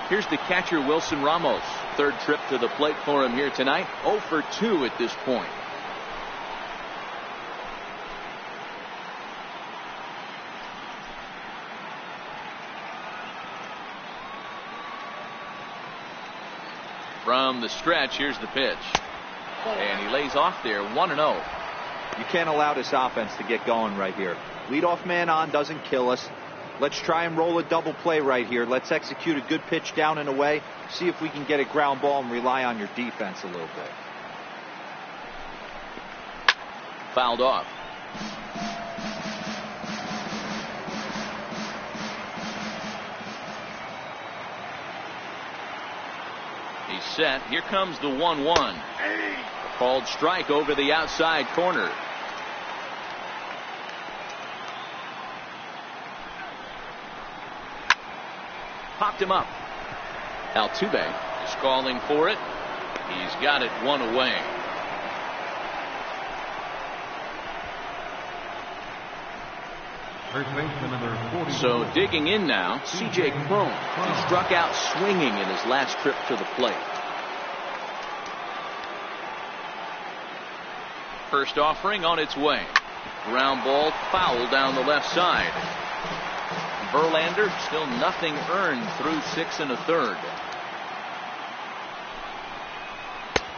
Here's the catcher, Wilson Ramos. 3rd trip to the plate for him here tonight. 0 for 2 at this point. From the stretch, here's the pitch. And he lays off there, 1-0. You can't allow this offense to get going right here. Leadoff man on doesn't kill us. Let's try and roll a double play right here. Let's execute a good pitch down and away. See if we can get a ground ball and rely on your defense a little bit. Fouled off. He's set. Here comes the 1-1. Called strike over the outside corner. Popped him up. Altuve is calling for it. He's got it 1 away. So digging in now, C.J. Cron. He struck out swinging in his last trip to the plate. First offering on its way. Ground ball foul down the left side. Verlander still nothing earned through 6 1/3.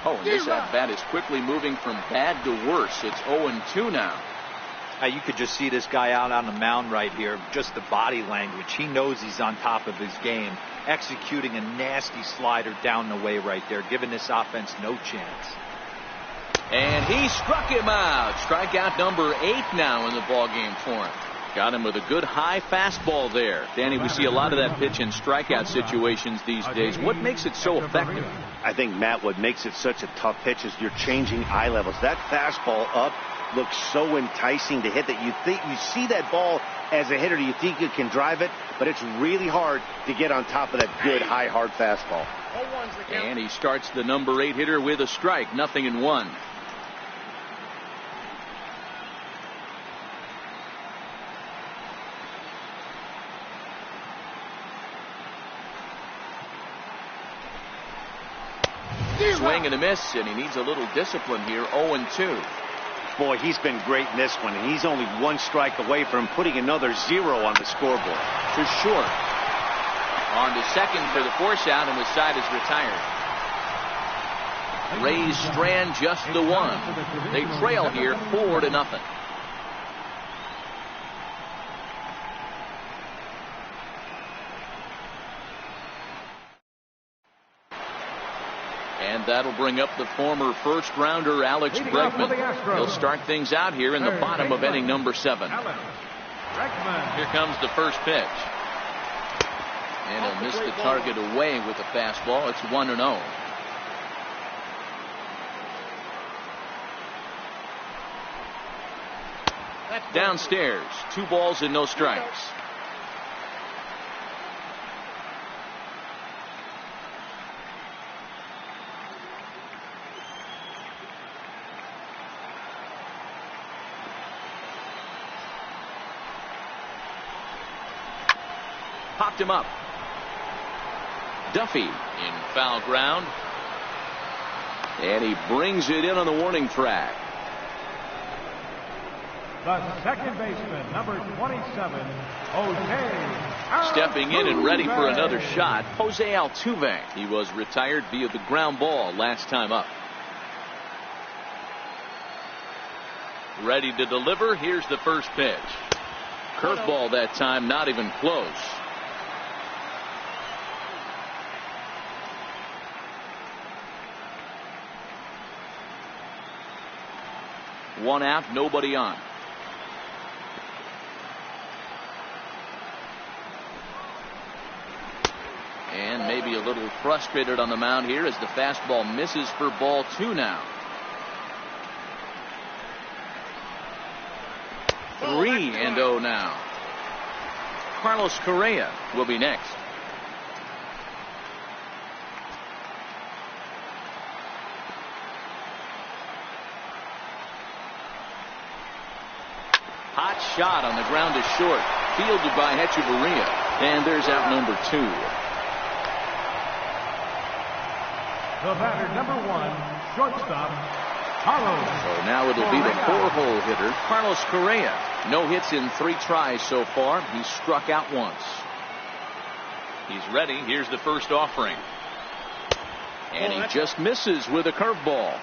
Oh, and this at bat is quickly moving from bad to worse. It's 0-2 now. You could just see this guy out on the mound right here. Just the body language. He knows he's on top of his game. Executing a nasty slider down the way right there, giving this offense no chance. And he struck him out. Strikeout number 8 now in the ballgame for him. Got him with a good high fastball there. Danny, we see a lot of that pitch in strikeout situations these days. What makes it so effective? I think, Matt, what makes it such a tough pitch is you're changing eye levels. That fastball up looks so enticing to hit that you see that ball as a hitter, you think you can drive it, but it's really hard to get on top of that good high hard fastball. And he starts the number 8 hitter with a strike. 0-1. Swing and a miss, and he needs a little discipline here. 0-2. Boy, he's been great in this one, and he's only 1 strike away from putting another 0 on the scoreboard. For sure. On to second for the force out, and the side is retired. Rays strand just the one. They trail here 4-0. And that'll bring up the former first rounder Alex Bregman. He'll start things out here in the bottom of inning number 7. Here comes the first pitch. And he'll miss the target away with a fastball. It's 1-0. Downstairs, 2 balls and no strikes. Popped him up. Duffy in foul ground. And he brings it in on the warning track. The second baseman, number 27, Jose. Stepping in and ready for another shot, Jose Altuve. He was retired via the ground ball last time up. Ready to deliver. Here's the first pitch. Curveball that time, not even close. One out, nobody on. And maybe a little frustrated on the mound here as the fastball misses for ball 2 now. 3-0 now. Carlos Correa will be next. Hot shot on the ground to short. Fielded by Hechavarria. And there's out number 2. The batter, number 1, shortstop, Carlos. So now it'll be the 4-hole hitter, Carlos Correa. No hits in 3 tries so far. He struck out once. He's ready. Here's the first offering. And he just misses with a curveball.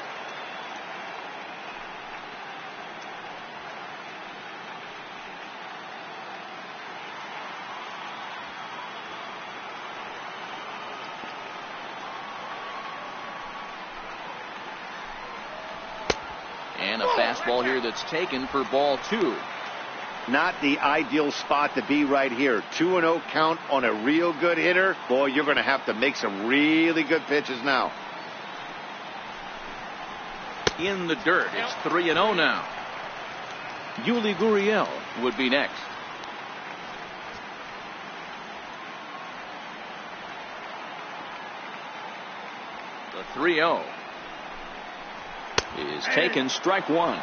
And a fastball here that's taken for ball 2. Not the ideal spot to be right here. 2-0 count on a real good hitter. Boy, you're going to have to make some really good pitches now. In the dirt. It's 3-0 now. Yuli Gurriel would be next. The 3-0 is taken, strike 1.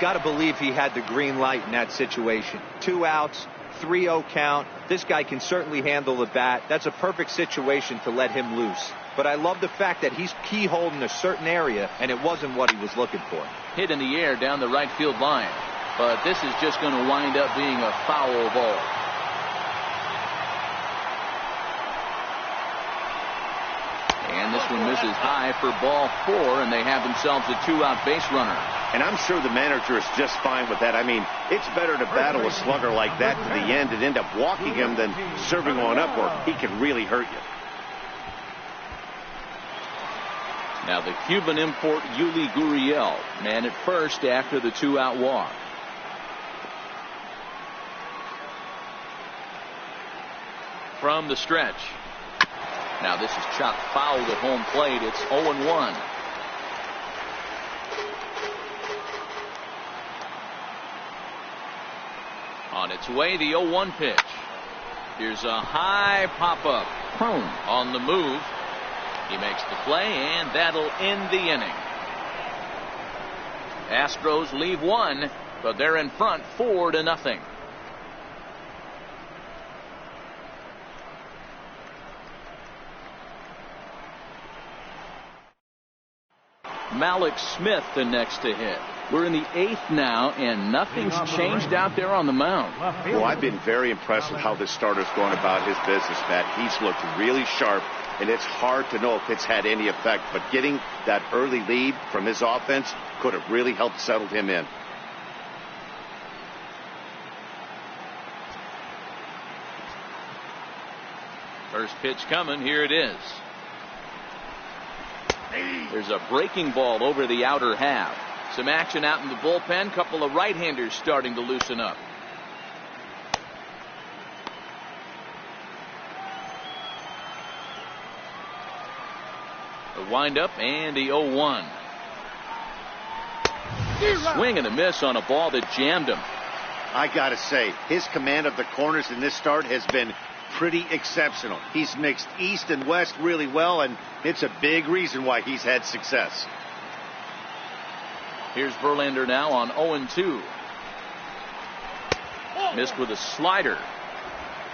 Got to believe he had the green light in that situation. 2 outs, 3-0 count. This guy can certainly handle the bat. That's a perfect situation to let him loose. But I love the fact that he's keyholed in a certain area, and it wasn't what he was looking for. Hit in the air down the right field line. But this is just going to wind up being a foul ball. And this one misses high for ball 4, and they have themselves a 2-out base runner. And I'm sure the manager is just fine with that. I mean, it's better to battle a slugger like that to the end and end up walking him than serving on up, or he can really hurt you. Now the Cuban import Yuli Gurriel, man at first after the 2-out walk. From the stretch. Now this is chopped foul at home plate. It's 0-1. On its way, the 0-1 pitch. Here's a high pop-up. On the move. He makes the play, and that'll end the inning. Astros leave 1, but they're in front 4-0. Malik Smith the next to hit. We're in the 8th now, and nothing's changed out there on the mound. Well, I've been very impressed with how this starter's going about his business, Matt. He's looked really sharp, and it's hard to know if it's had any effect. But getting that early lead from his offense could have really helped settle him in. First pitch coming. Here it is. There's a breaking ball over the outer half. Some action out in the bullpen. Couple of right-handers starting to loosen up. The windup and the 0-1. Swing and a miss on a ball that jammed him. I gotta say, his command of the corners in this start has been pretty exceptional. He's mixed east and west really well, and it's a big reason why he's had success. Here's Verlander now on 0-2. Missed with a slider.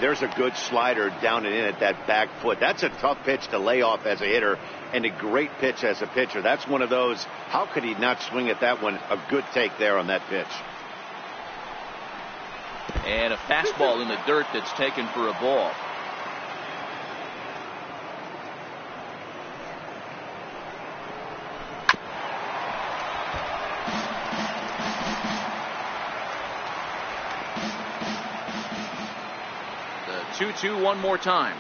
There's a good slider down and in at that back foot. That's a tough pitch to lay off as a hitter, and a great pitch as a pitcher. That's one of those, how could he not swing at that one? A good take there on that pitch. And a fastball in the dirt that's taken for a ball. The 2-2 one more time.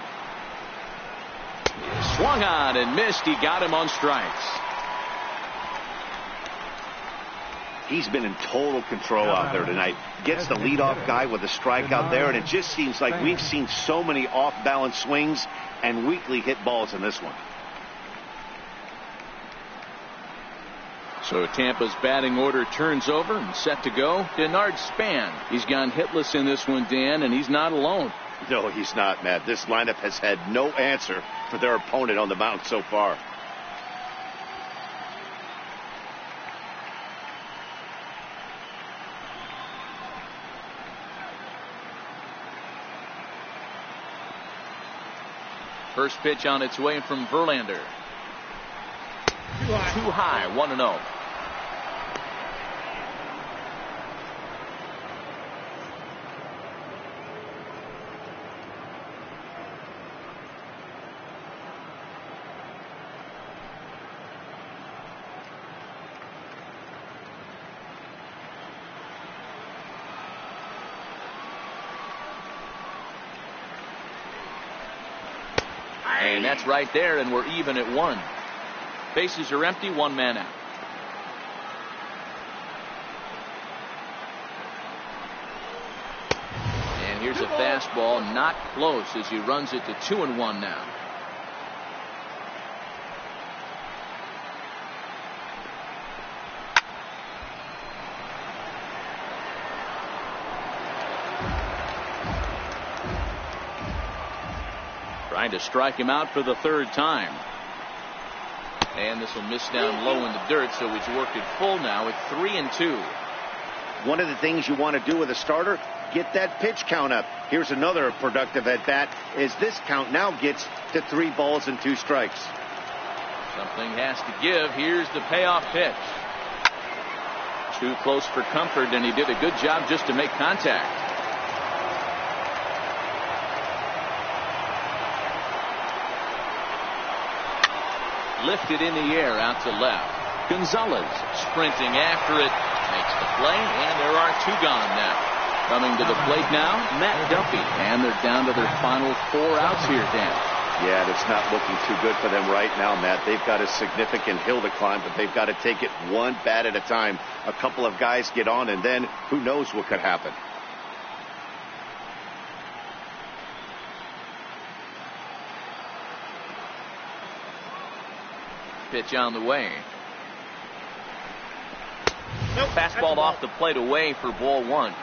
Swung on and missed. He got him on strikes. He's been in total control out there tonight. Gets the leadoff guy with a strikeout there, and it just seems like we've seen so many off-balance swings and weakly hit balls in this one. So Tampa's batting order turns over and set to go. Denard Span. He's gone hitless in this one, Dan, and he's not alone. No, he's not, Matt. This lineup has had no answer for their opponent on the mound so far. First pitch on its way from Verlander. Too high, 1-0. And that's right there, and we're even at 1. Bases are empty, 1 man out. And here's a fastball, not close, as he runs it to 2-1 now. Trying to strike him out for the 3rd time. And this will miss down low in the dirt, so he's worked it full now at 3-2. One of the things you want to do with a starter, get that pitch count up. Here's another productive at-bat, as this count now gets to 3 balls and 2 strikes. Something has to give. Here's the payoff pitch. Too close for comfort, and he did a good job just to make contact. Lifted in the air out to left. Gonzalez sprinting after it. Makes the play, and there are 2 gone now. Coming to the plate now, Matt Duffy. And they're down to their final 4 outs here, Dan. Yeah, it's not looking too good for them right now, Matt. They've got a significant hill to climb, but they've got to take it one bat at a time. A couple of guys get on, and then who knows what could happen. Pitch on the way. Fastball off the plate away for ball 1.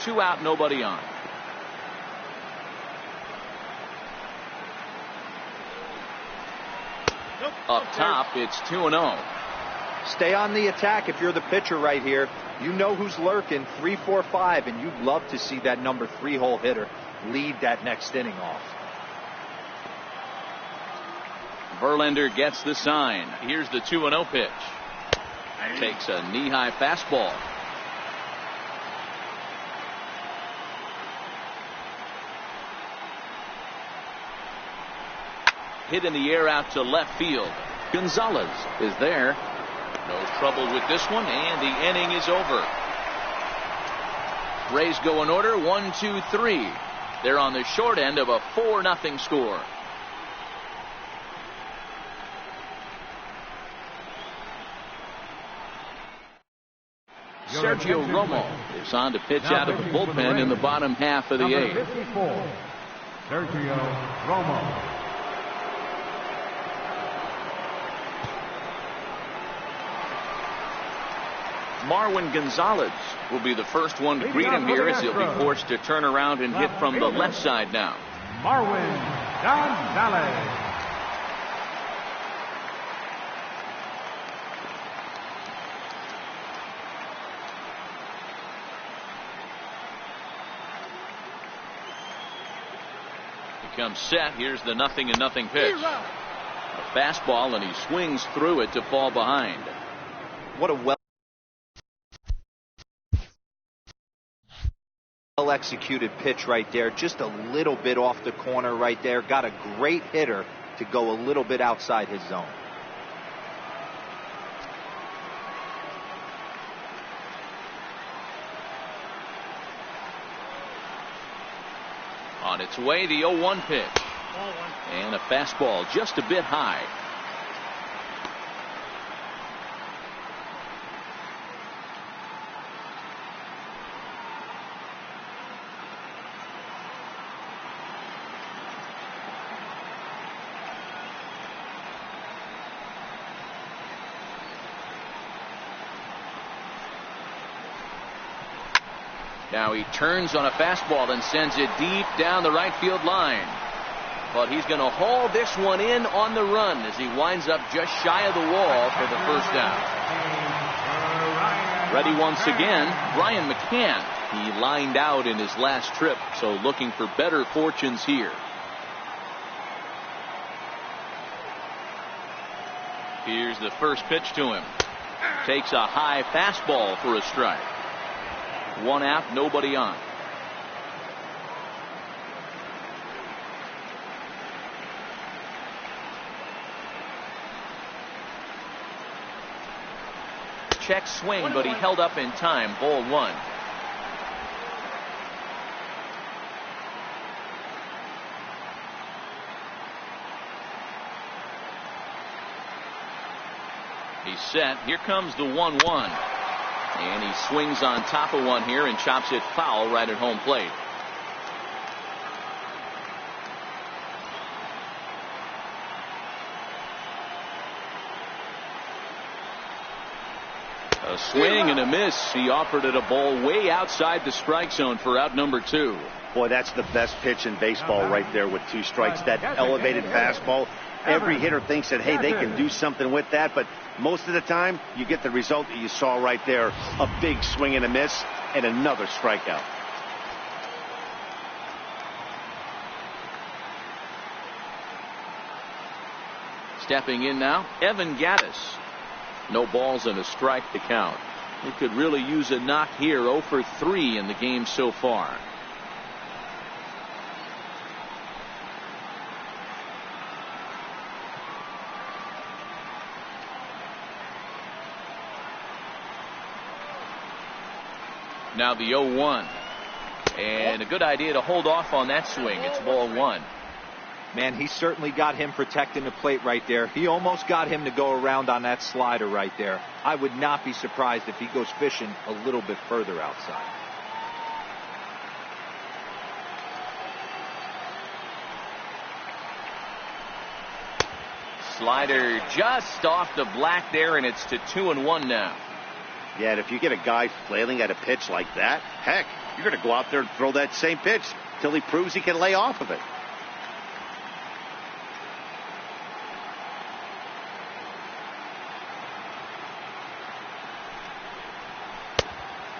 2 out, nobody on. Up top, it's 2-0. Stay on the attack if you're the pitcher right here. You know who's lurking, 3, 4, 5, and you'd love to see that number 3-hole hitter lead that next inning off. Verlander gets the sign. Here's the 2-0 pitch. Takes a knee-high fastball. Hit in the air out to left field. Gonzalez is there. No trouble with this one, and the inning is over. Rays go in order, 1, 2, 3. They're on the short end of a 4-0 score. Sergio Romo is on to pitch out of the bullpen in the bottom half of the eighth. 54, Sergio Romo. Marwin Gonzalez will be the first one to greet him here as he'll be forced to turn around and hit from the left side now. Marwin Gonzalez. He comes set. Here's the 0-0 pitch. A fastball, and he swings through it to fall behind. What a well-executed pitch right there. Just a little bit off the corner right there. Got a great hitter to go a little bit outside his zone. On its way, the 0-1 pitch. And a fastball just a bit high. Now he turns on a fastball and sends it deep down the right field line. But he's going to haul this one in on the run as he winds up just shy of the wall for the first down. Ready once again, Brian McCann. He lined out in his last trip, so looking for better fortunes here. Here's the first pitch to him. Takes a high fastball for a strike. One out, nobody on. Check swing, but he held up in time. Ball 1. He's set. Here comes the 1-1. And he swings on top of one here and chops it foul right at home plate. A swing and a miss. He offered it a ball way outside the strike zone for out number 2. Boy, that's the best pitch in baseball right there with 2 strikes. That elevated fastball. Every hitter thinks that, hey, they can do something with that, but most of the time you get the result that you saw right there. A big swing and a miss and another strikeout. Stepping in now, Evan Gattis. No balls and a strike to count. He could really use a knock here. 0 for 3 in the game so far. Now the 0-1. And a good idea to hold off on that swing. It's ball 1. Man, he certainly got him protecting the plate right there. He almost got him to go around on that slider right there. I would not be surprised if he goes fishing a little bit further outside. Slider just off the black there, and it's to 2-1 now. Yeah, and if you get a guy flailing at a pitch like that, heck, you're going to go out there and throw that same pitch till he proves he can lay off of it.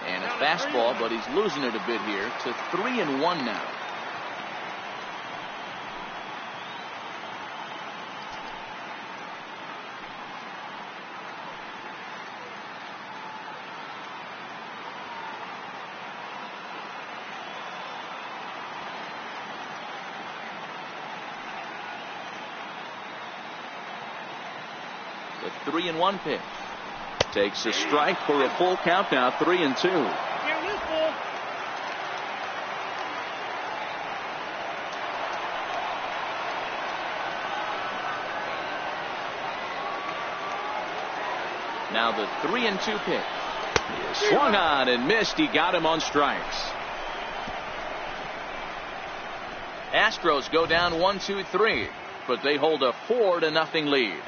And a fastball, but he's losing it a bit here to 3-1 now. The 3-1 pitch. Takes a strike for a full count now, 3-2. Now the 3-2 pitch. He swung on and missed. He got him on strikes. Astros go down 1-2-3, but they hold a 4-0 lead.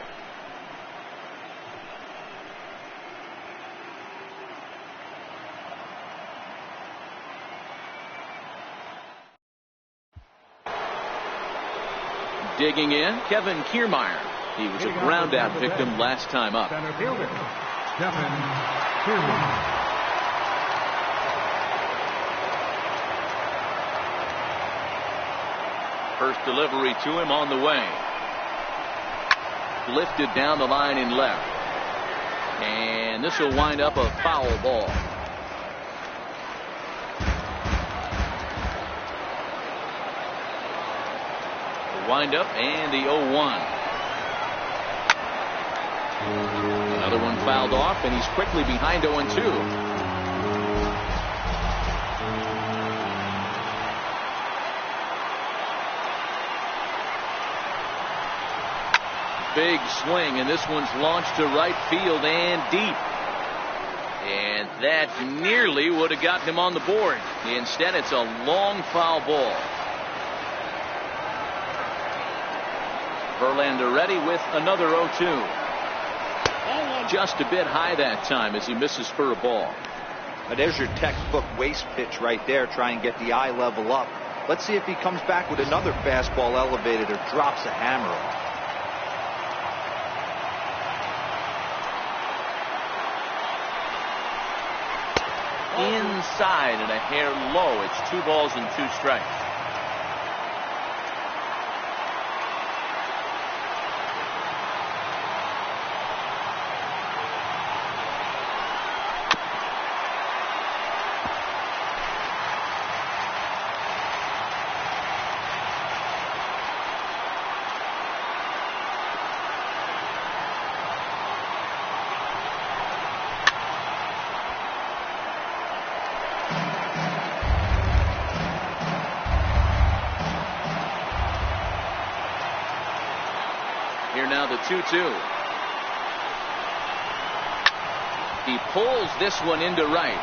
Digging in, Kevin Kiermaier. He was a ground out victim last time up. Center fielder, Kevin Kiermaier. First delivery to him on the way. Lifted down the line in left. And this will wind up a foul ball. The wind up and the 0-1. Another one fouled off, and he's quickly behind 0-2. Big swing, and this one's launched to right field and deep. And that nearly would have gotten him on the board. Instead, it's a long foul ball. Verlander ready with another 0-2. Just a bit high that time as he misses for a ball. Now there's your textbook waste pitch right there. Try and get the eye level up. Let's see if he comes back with another fastball elevated or drops a hammer. Inside and a hair low. It's 2 balls and 2 strikes. Here now the 2-2. He pulls this one into right.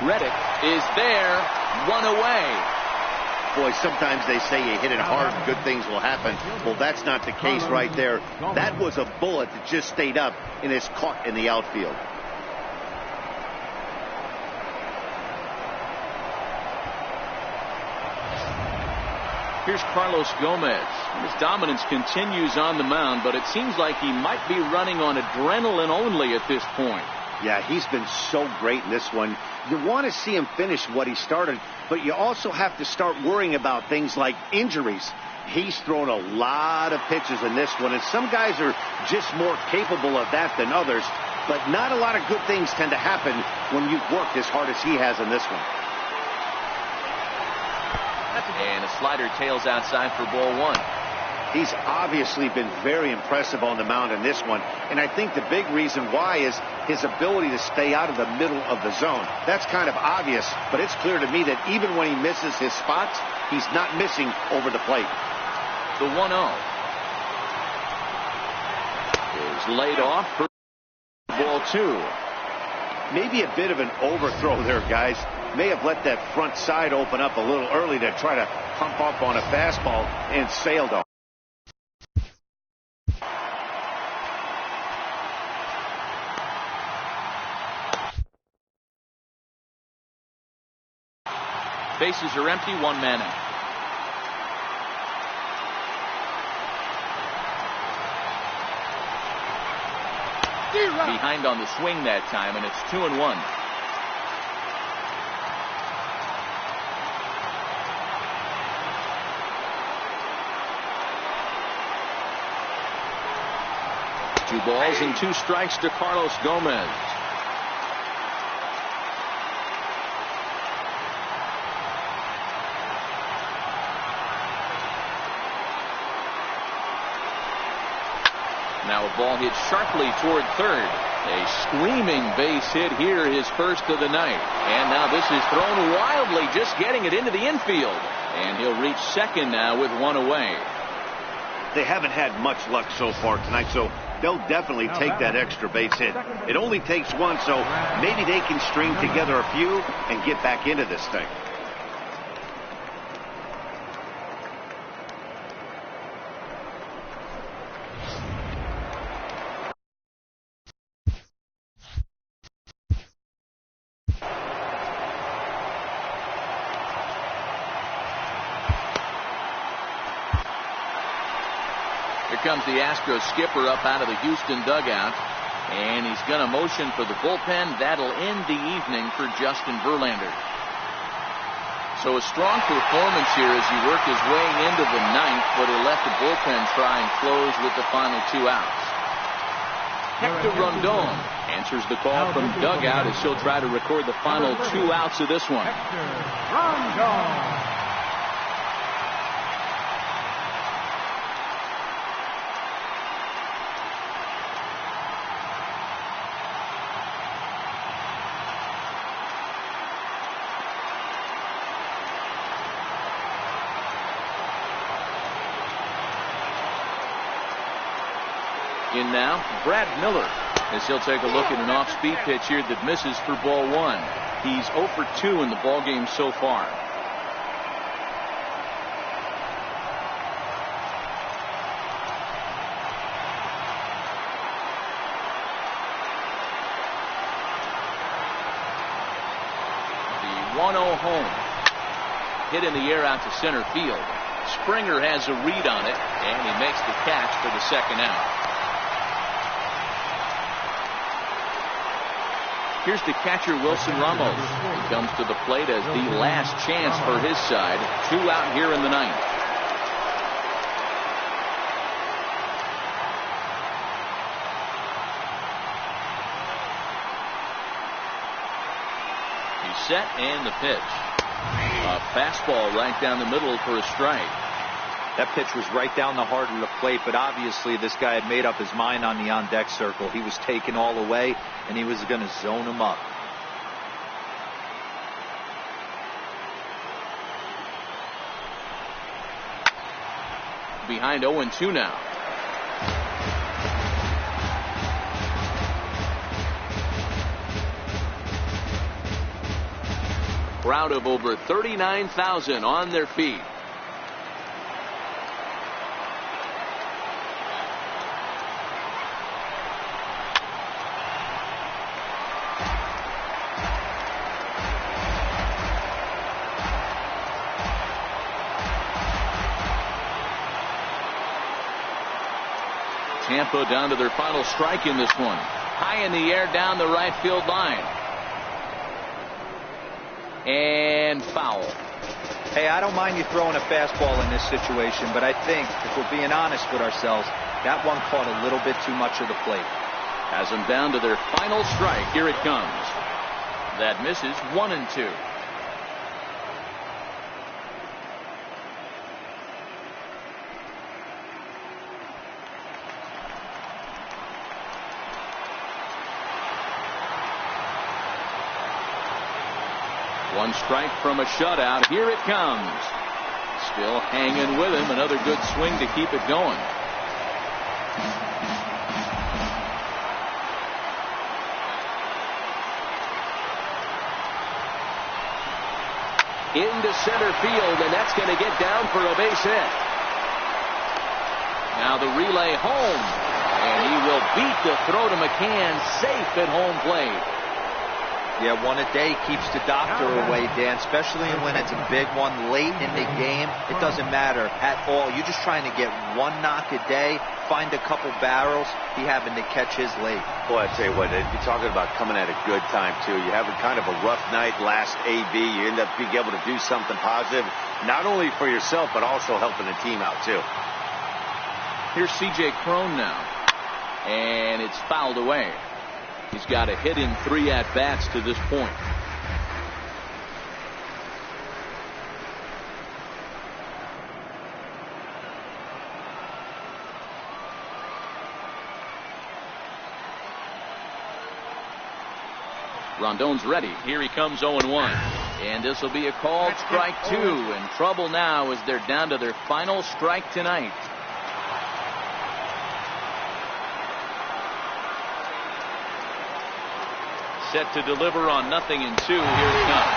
Reddick is there. One away. Boy, sometimes they say you hit it hard, good things will happen. Well, that's not the case right there. That was a bullet that just stayed up and is caught in the outfield. Here's Carlos Gomez. His dominance continues on the mound, but it seems like he might be running on adrenaline only at this point. Yeah, he's been so great in this one. You want to see him finish what he started, but you also have to start worrying about things like injuries. He's thrown a lot of pitches in this one, and some guys are just more capable of that than others, but not a lot of good things tend to happen when you've worked as hard as he has in this one. And a slider tails outside for ball 1. He's obviously been very impressive on the mound in this one, and I think the big reason why is his ability to stay out of the middle of the zone. That's kind of obvious, but it's clear to me that even when he misses his spots, he's not missing over the plate. The 1-0 is laid off for ball 2. Maybe a bit of an overthrow there, guys. May have let that front side open up a little early to try to pump up on a fastball and sailed off. Bases are empty, 1 man out. Behind on the swing that time, and it's 2-1. Two balls and 2 strikes to Carlos Gomez. Now a ball hit sharply toward third. A screaming base hit here, his first of the night. And now this is thrown wildly, just getting it into the infield. And he'll reach second now with one away. They haven't had much luck so far tonight, so they'll definitely take that extra base hit. It only takes one, so maybe they can string together a few and get back into this thing. Here comes the Astros skipper up out of the Houston dugout, and he's going to motion for the bullpen. That'll end the evening for Justin Verlander. So a strong performance here as he worked his way into the ninth, but he let the bullpen try and close with the final 2 outs. Hector Rondon answers the call from dugout as he'll try to record the final 2 outs of this one. Hector Rondon. In now, Brad Miller, as he'll take a look at an off-speed pitch here that misses for ball 1. He's 0 for 2 in the ball game so far. The 1-0 home. Hit in the air out to center field. Springer has a read on it, and he makes the catch for the second out. Here's the catcher, Wilson Ramos. He comes to the plate as the last chance for his side. 2 out here in the ninth. He's set and the pitch. A fastball right down the middle for a strike. That pitch was right down the heart of the plate, but obviously this guy had made up his mind on the on-deck circle. He was taken all the way, and he was going to zone him up. Behind 0-2 now. Crowd of over 39,000 on their feet. Tampa down to their final strike in this one. High in the air down the right field line. And foul. Hey, I don't mind you throwing a fastball in this situation, but I think if we're being honest with ourselves, that one caught a little bit too much of the plate. Has them down to their final strike. Here it comes. That misses 1-2. One strike from a shutout. Here it comes. Still hanging with him. Another good swing to keep it going. Into center field, and that's going to get down for a base hit. Now the relay home, and he will beat the throw to McCann, safe at home plate. Yeah, one a day keeps the doctor away, Dan, especially when it's a big one late in the game. It doesn't matter at all. You're just trying to get one knock a day, find a couple barrels. He happened to catch his late. Boy, I tell you what, you're talking about coming at a good time, too. You're having kind of a rough night last AB. You end up being able to do something positive, not only for yourself, but also helping the team out, too. Here's C.J. Cron now, and it's fouled away. He's got a hit in 3 at-bats to this point. Rondon's ready. Here he comes 0-1. And this will be a called strike 2. In trouble now as they're down to their final strike tonight. Set to deliver on 0-2. Here it comes.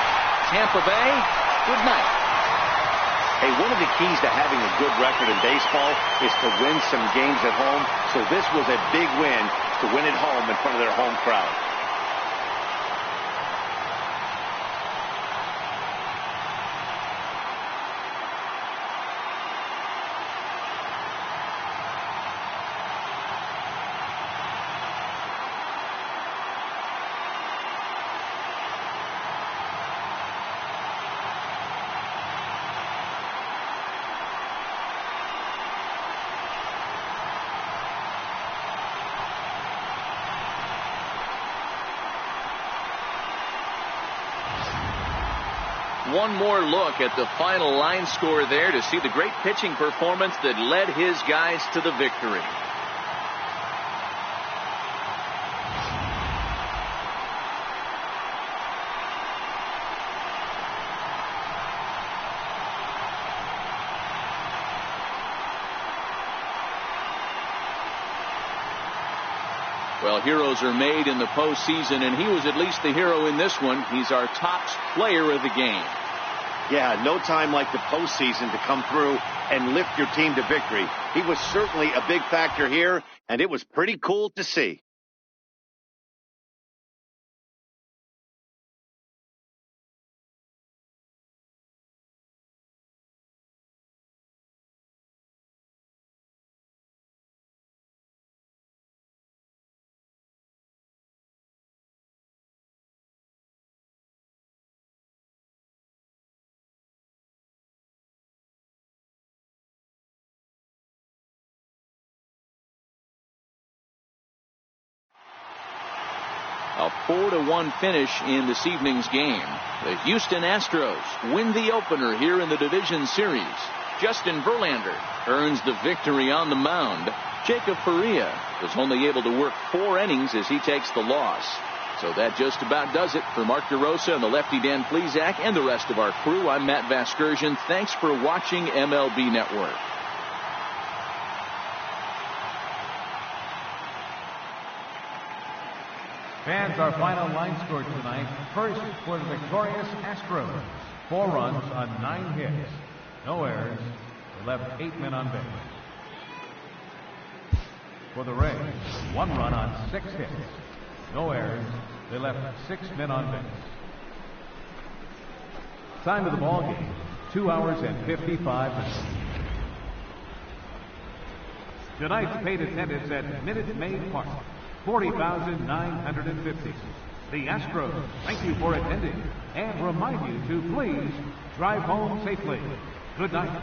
Tampa Bay, good night. Hey, one of the keys to having a good record in baseball is to win some games at home. So this was a big win to win at home in front of their home crowd. One more look at the final line score there to see the great pitching performance that led his guys to the victory. Well, heroes are made in the postseason, and he was at least the hero in this one. He's our top player of the game. Yeah, no time like the postseason to come through and lift your team to victory. He was certainly a big factor here, and it was pretty cool to see. A 4-1 finish in this evening's game. The Houston Astros win the opener here in the division series. Justin Verlander earns the victory on the mound. Jacob Faria was only able to work 4 innings as he takes the loss. So that just about does it for Mark DeRosa and the lefty Dan Plesac and the rest of our crew. I'm Matt Vasgersian. Thanks for watching MLB Network. Fans, our final line score tonight. First for the victorious Astros. 4 runs on 9 hits. No errors. They left 8 men on base. For the Rays, 1 run on 6 hits. No errors. They left 6 men on base. Time of the ball game, 2 hours and 55 minutes. Tonight's paid attendance at Minute Maid Park, 40,950. The Astros thank you for attending and remind you to please drive home safely. Good night.